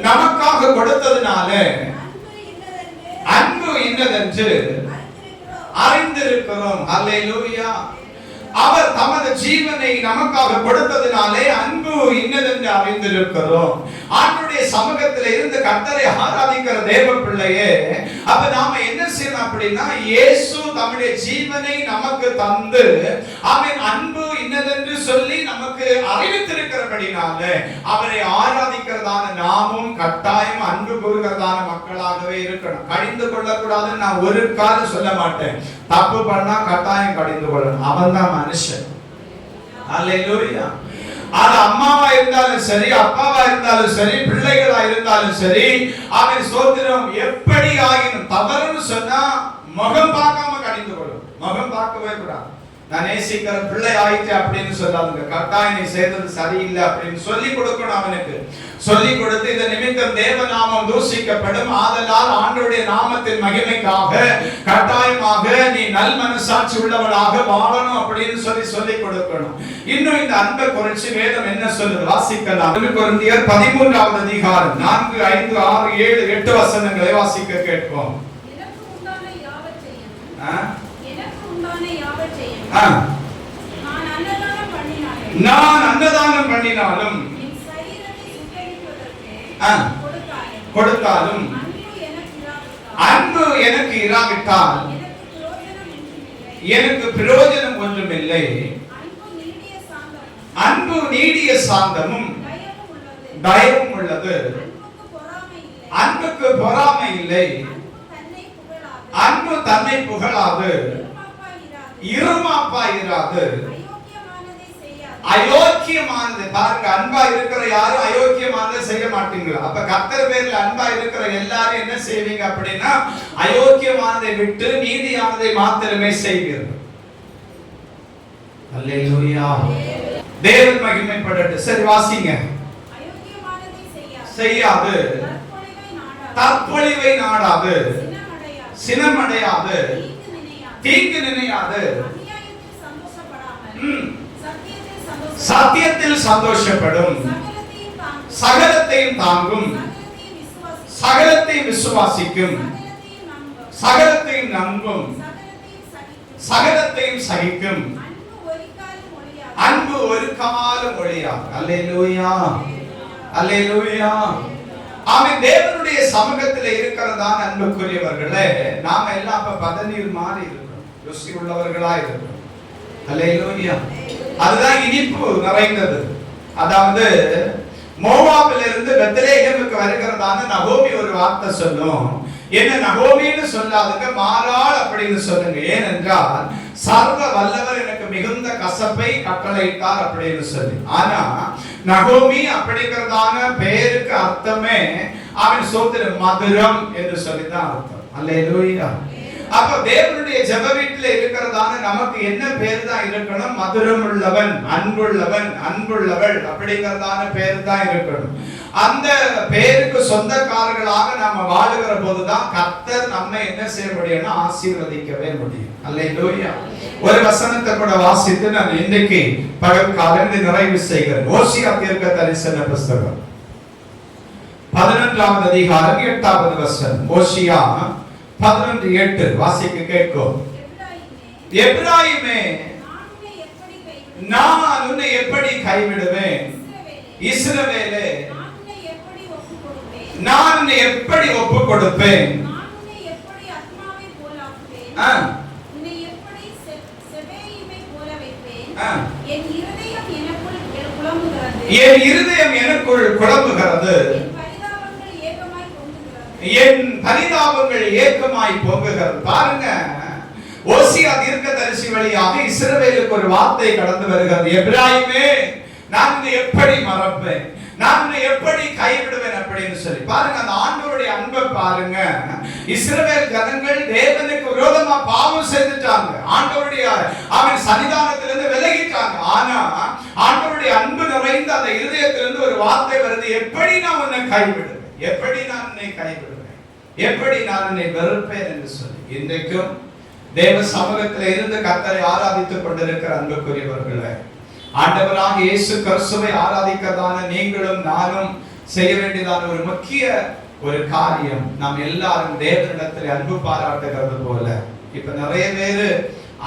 நமக்காக கொடுத்ததினால அன்பு இன்னதென்று அறிந்திருக்கிறோம். அல்லேலூயா. அவர் தமது ஜீவனை நமக்காக கொடுத்ததினாலே அன்பு இன்னதென்று அறிந்திருக்கிறோம். ஆண்டவருடைய சமூகத்தில் இருந்து கர்த்தரை ஆராதிக்கிற தேவ பிள்ளையே, அப்ப நாம என்ன செய்யணும் அப்படின்னா, இயேசு தம்முடைய ஜீவனை நமக்கு தந்து அவன் அன்பு இன்னதென்று சொல்லி நமக்கு அறிவித்திருக்கிறபடினால அவரை ஆராதிக்கிறதான நாமும் கட்டாயம் அன்பு கூறுகிறதான மக்களாகவே இருக்கணும். கடிந்து கொள்ளக்கூடாதுன்னு நான் ஒரு காலம் சொல்ல மாட்டேன். தப்பு பண்ணா கட்டாயம் கடிந்து கொள்ளணும். அவன் தான் மனுஷன். அல்லேலூயா. அது அம்மாவா இருந்தாலும் சரி, அப்பாவா இருந்தாலும் சரி, பிள்ளைகளா இருந்தாலும் சரி, அவன் சோதனம் எப்படி ஆகினும் தவறுன்னு சொன்னா முகம் பார்க்காம கடிந்து கொள்ளும். முகம் பார்க்கவே கூடாது. நான் நேசிக்கிற பிள்ளை ஆயிட்டு அப்படின்னு சொல்லாதுங்க. கட்டாயம் நீ செய்தது சரியில்லை அப்படின்னு சொல்லி கொடுக்கணும். அவனுக்கு சொல்லி கொடுத்து இந்த நிமித்தம் தேவநாமம் தூஷிக்கப்படும், ஆதலால் ஆண்டவருடைய நாமத்தின் மகிமைக்காக கட்டாயமாக நீ நல் மனசாட்சி உள்ளவளாக வாழணும் அப்படின்னு சொல்லி கொடுக்கணும். இன்னும் இந்த அன்பை குறித்து வேதம் என்ன சொல்லுது வாசிக்கலாம். கொரிந்தியர் 13வது அதிகாரம் 4, 5, 6, 7, 8 வசனங்களை வாசிக்க கேட்போம். நான் அன்னதானம் பண்ணினாலும் கொடுத்தாலும் அன்பு எனக்கு இராவிட்டால் எனக்கு பிரயோஜனம் ஒன்றுமில்லை. அன்பு நீடிய சாந்தமும் தயவும் உள்ளது. அன்புக்கு பொறாமை இல்லை. அன்பு தன்னை புகழாது. இருமாப்பா இராது. அயோக்கியமானது. பாருங்க, அன்பா இருக்கிற யாரும் அயோக்கியமானதை செய்ய மாட்டீங்களா? அப்ப கர்த்தர் பேர்ல அன்பா இருக்கிற எல்லாரும் என்ன செய்வீங்க அப்படின்னா, அயோக்கியமானதை விட்டு நீதியானதை மாத்திரமே செய்வீர்கள். அல்லேலூயா. தேவன் மகிமைப்படட்டும். சரி வாசிங்க. செய்யாது, தற்பொழிவை நாடாது, சினமடையாது, தீங்கு நினையாது, சத்தியத்தில் சந்தோஷப்படும், சகலத்தையும் தாங்கும், சகலத்தையும் விசுவாசிக்கும், சகலத்தையும் நம்பும், சகலத்தையும் சகிக்கும். அன்பு ஒரு காலம் ஒழியாது. அல்லேலூயா. அல்லேலூயா. ஆமென். தேவனுடைய சமூகத்தில் இருக்கிறதான அன்புக்குரியவர்களே, நாம எல்லாம் அப்ப பதநீர் மாறி இருக்கிறோம், ருசி உள்ளவர்களா இருக்கிறோம். அல்லேலூயா. அதுதான் இனிப்பு நிறைந்தது. அதாவது மோவாபிலிருந்து பெத்லெகேமுக்கு வருகிறதான நகோமி ஒரு வார்த்தை சொல்லும். என்ன நகோமின்னு சொல்லாதுங்க, மாறாள் அப்படின்னு சொல்லுங்க. ஏனென்றால் சர்வ வல்லவர் எனக்கு மிகுந்த கசப்பை கட்டளையிட்டார் அப்படின்னு சொல்லி. ஆனா நகோமி அப்படிங்கிறதான பெயருக்கு அர்த்தமே அவன் சோதர மதுரம் என்று சொல்லிதான் அர்த்தம். அல்லேலூயா. அப்ப தேவனுடைய ஜெப வீட்டில் இருக்கிறதான நமக்கு என்ன பேர் தான் இருக்கணும்? மதுரம் உள்ளவன், அன்புள்ளவன், அன்புள்ளவள் அப்படிங்கிறதான பேர் தான் இருக்கணும். அந்த பேருக்கு சொந்தக்காரர்களாக நாம வாழுகிற போதுதான் கர்த்தர் நம்ம என்ன செய்ய முடியும்னா ஆசீர்வதிக்கவே முடியும். அல்லேலூயா. ஒரு வசனத்தை கூட வாசித்து நான் இன்னைக்கு பகல் காலையில் நிறைவு செய்கிறேன். ஓசியா தீர்க்க தரிசன புஸ்தகம் 11வது அதிகாரம் 8வது வசனம். ஓசியா 11:8 வாசிக்க கேட்கும். எப்ராயிமே, நான் உன்னை எப்படி கைவிடுவேன்? இஸ்ரவேலே, நான் உன்னை எப்படி ஒப்பு கொடுப்பேன்? என் இருதயம் எனக்குள் குழம்புகிறது, என் பரிதாபங்கள் ஏக்கமாய் பொங்குகிறது. பாருங்க, ஓசியா தீர்க்கதரிசி வழியாக இஸ்ரவேலுக்கு ஒரு வார்த்தை கடந்து வருகிறது. எப்ராயிமே, நான் உன்னை எப்படி மறப்பேன்? நான் உன்னை எப்படி கைவிடுவேன் அப்படின்னு சொல்லி. பாருங்க, அந்த ஆண்டவருடைய அன்பை பாருங்க. இஸ்ரவேல் ஜனங்கள் தேவனுக்கு விரோதமா பாவம் செய்துட்டாங்க. ஆண்டவருடைய அவன் சன்னிதானத்திலிருந்து விலகிட்டாங்க. ஆனா ஆண்டவருடைய அன்பு நிறைந்த அந்த இருதயத்திலிருந்து ஒரு வார்த்தை வருது. எப்படி நான் உன்னை கைவிடுவேன்? எப்படி நான் உன்னை கைவிடுவேன்? எப்படி நான் உன்னை வெறுப்பேன் என்று சொல்லி. இன்றைக்கும் தேவ சமூகத்தில் இருந்து கர்த்தரை ஆராதித்துக் கொண்டிருக்கிற அன்புக்குரியவர்களே, ஆண்டவராக இயேசு கிறிஸ்துவை ஆராதிக்கிறதான நீங்களும் நானும் செய்ய வேண்டியதான ஒரு முக்கிய ஒரு காரியம், நாம் எல்லாரும் தேவனிடத்தில் அன்பு பாராட்டுகிறது போல. இப்ப நிறைய பேரு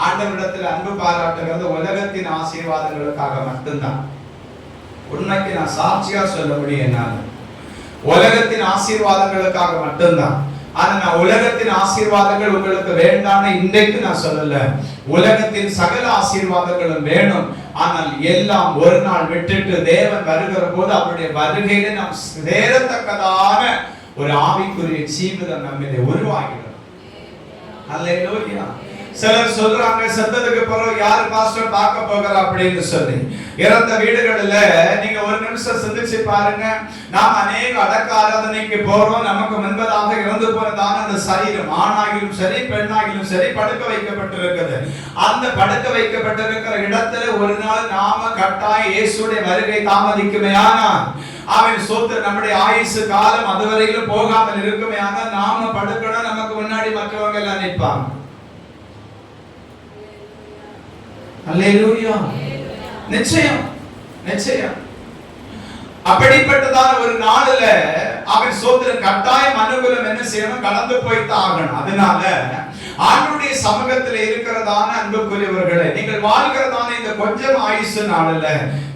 ஆண்டவரிடத்தில் அன்பு பாராட்டுகிறது உலகத்தின் ஆசீர்வாதங்களுக்காக மட்டும்தான். உண்மைக்கு நான் சாட்சியா சொல்ல முடியும், என்னால உலகத்தின் ஆசீர்வாதங்களுக்காக மட்டும்தான். ஆனா நான் உலகத்தின் ஆசீர்வாதங்கள் உங்களுக்கு வேண்டான்னு இன்றைக்கு நான் சொல்லல. உலகத்தின் சகல ஆசீர்வாதங்களும் வேணும். ஆனால் எல்லாம் ஒரு நாள் விட்டுட்டு தேவன் வருகிற போது அவருடைய வருகையில நாம் சேரத்தக்கதான ஒரு ஆவிக்குரிய ஜீவிதம் நம்மிலே உருவாகிடும். அல்லேலூயா. சிலர் சொல்றாங்க, செத்ததுக்கு பிறகு யார் பாஸ்டர் பார்க்க போகிறா அப்படின்னு சொல்லி. இறந்த வீடுகளில் நீங்க ஒரு நிமிஷம் சிந்திச்சு பாருங்க. நாம் அநேக அடக்க ஆராதனைக்கு போறோம். நமக்கு முன்பதாக இறந்து போனதான அந்த சரீரம், ஆணாகிலும் சரி பெண்ணாகிலும் சரி, படுக்க வைக்கப்பட்டிருக்கிறது. அந்த படுக்க வைக்கப்பட்டிருக்கிற இடத்துல ஒரு நாள் நாம கட்டாயம் இயேசுடைய வருகை தாமதிக்குமே ஆனால் அவன் சொத்து நம்முடைய ஆயுசு காலம் அதுவரையிலும் போகாமல் இருக்குமே ஆனால் நாம படுக்கணும். நமக்கு முன்னாடி மற்றவங்க எல்லாம் நிற்பாங்க. அல்லேலூயா. நிச்சயம் நிச்சயம். அப்படிப்பட்டதான ஒரு நாளில அவன் சோதரன் கட்டாயம் அனுகூலம் என்ன செய்யணும், கடந்து போய்தான் ஆகணும். அதனால ஆண்டவருடைய சமூகத்தில் இருக்கிறதான அன்புக்குரியவர்களே, நீங்கள் வாழ்கிறதான இந்த கொஞ்சம் ஆயுசு நாளில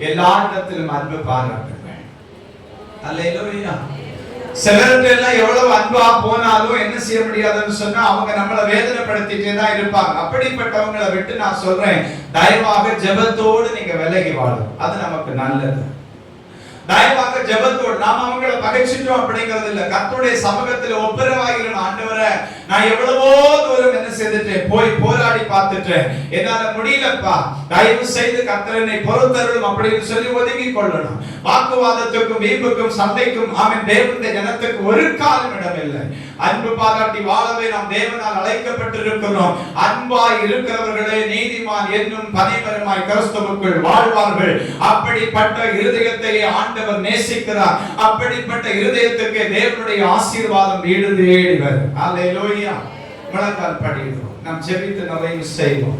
எல்லா இடத்திலும் அன்பு பாராட்டுங்க. அல்லேலூயா. சிலருக்கு எல்லாம் எவ்வளவு அன்பா போனாலும் என்ன செய்ய முடியாதுன்னு சொன்னா அவங்க நம்மளை வேதனைப்படுத்திட்டே தான் இருப்பாங்க. அப்படிப்பட்டவங்களை விட்டு நான் சொல்றேன், தயவாக ஜெபத்தோடு நீங்க விலகி வாழும். அது நமக்கு நல்லது. தயவாக ஜெபத்தோடு, நாம அவங்களை பகைச்சிட்டோம் அப்படிங்கிறது இல்ல. கர்த்தருடைய சமூகத்தில் ஒப்புரவாகிலும், ஆண்டவரே நான் எவ்வளவோ தூரம் என்ன செய்துட்டேன், போய் போராடி பார்த்துட்டேன், என்னால முடியலப்பா, தயவு செய்து கர்த்தரனை பொறுத்தருளும் அப்படின்னு சொல்லி ஒதுங்கி கொள்ளணும். வாக்குவாதத்துக்கும் வீம்புக்கும் சண்டைக்கும் ஆமென் தேவனுடைய ஜனத்துக்கு ஒரு காலம் இடமில்லை. அன்பு பாராட்டி வாழவே நாம் தேவனால் அழைக்கப்பட்டிருக்கிறோம். அன்பாய் இருக்கிறவர்களே நீதிமான் என்னும் பனைமரமாய் கிறிஸ்துவுக்குள் வாழ்வார்கள். அப்படிப்பட்ட இருதயத்தை ஆண்டவர் நேசிக்கிறார். அப்படிப்பட்ட இருதயத்துக்கு தேவனுடைய ஆசீர்வாதம் வீடு தேடி வரும். அல்லேலூயா. முழங்கால் படிக்கிறோம், நாம் ஜெபித்து நிறைவு செய்வோம்.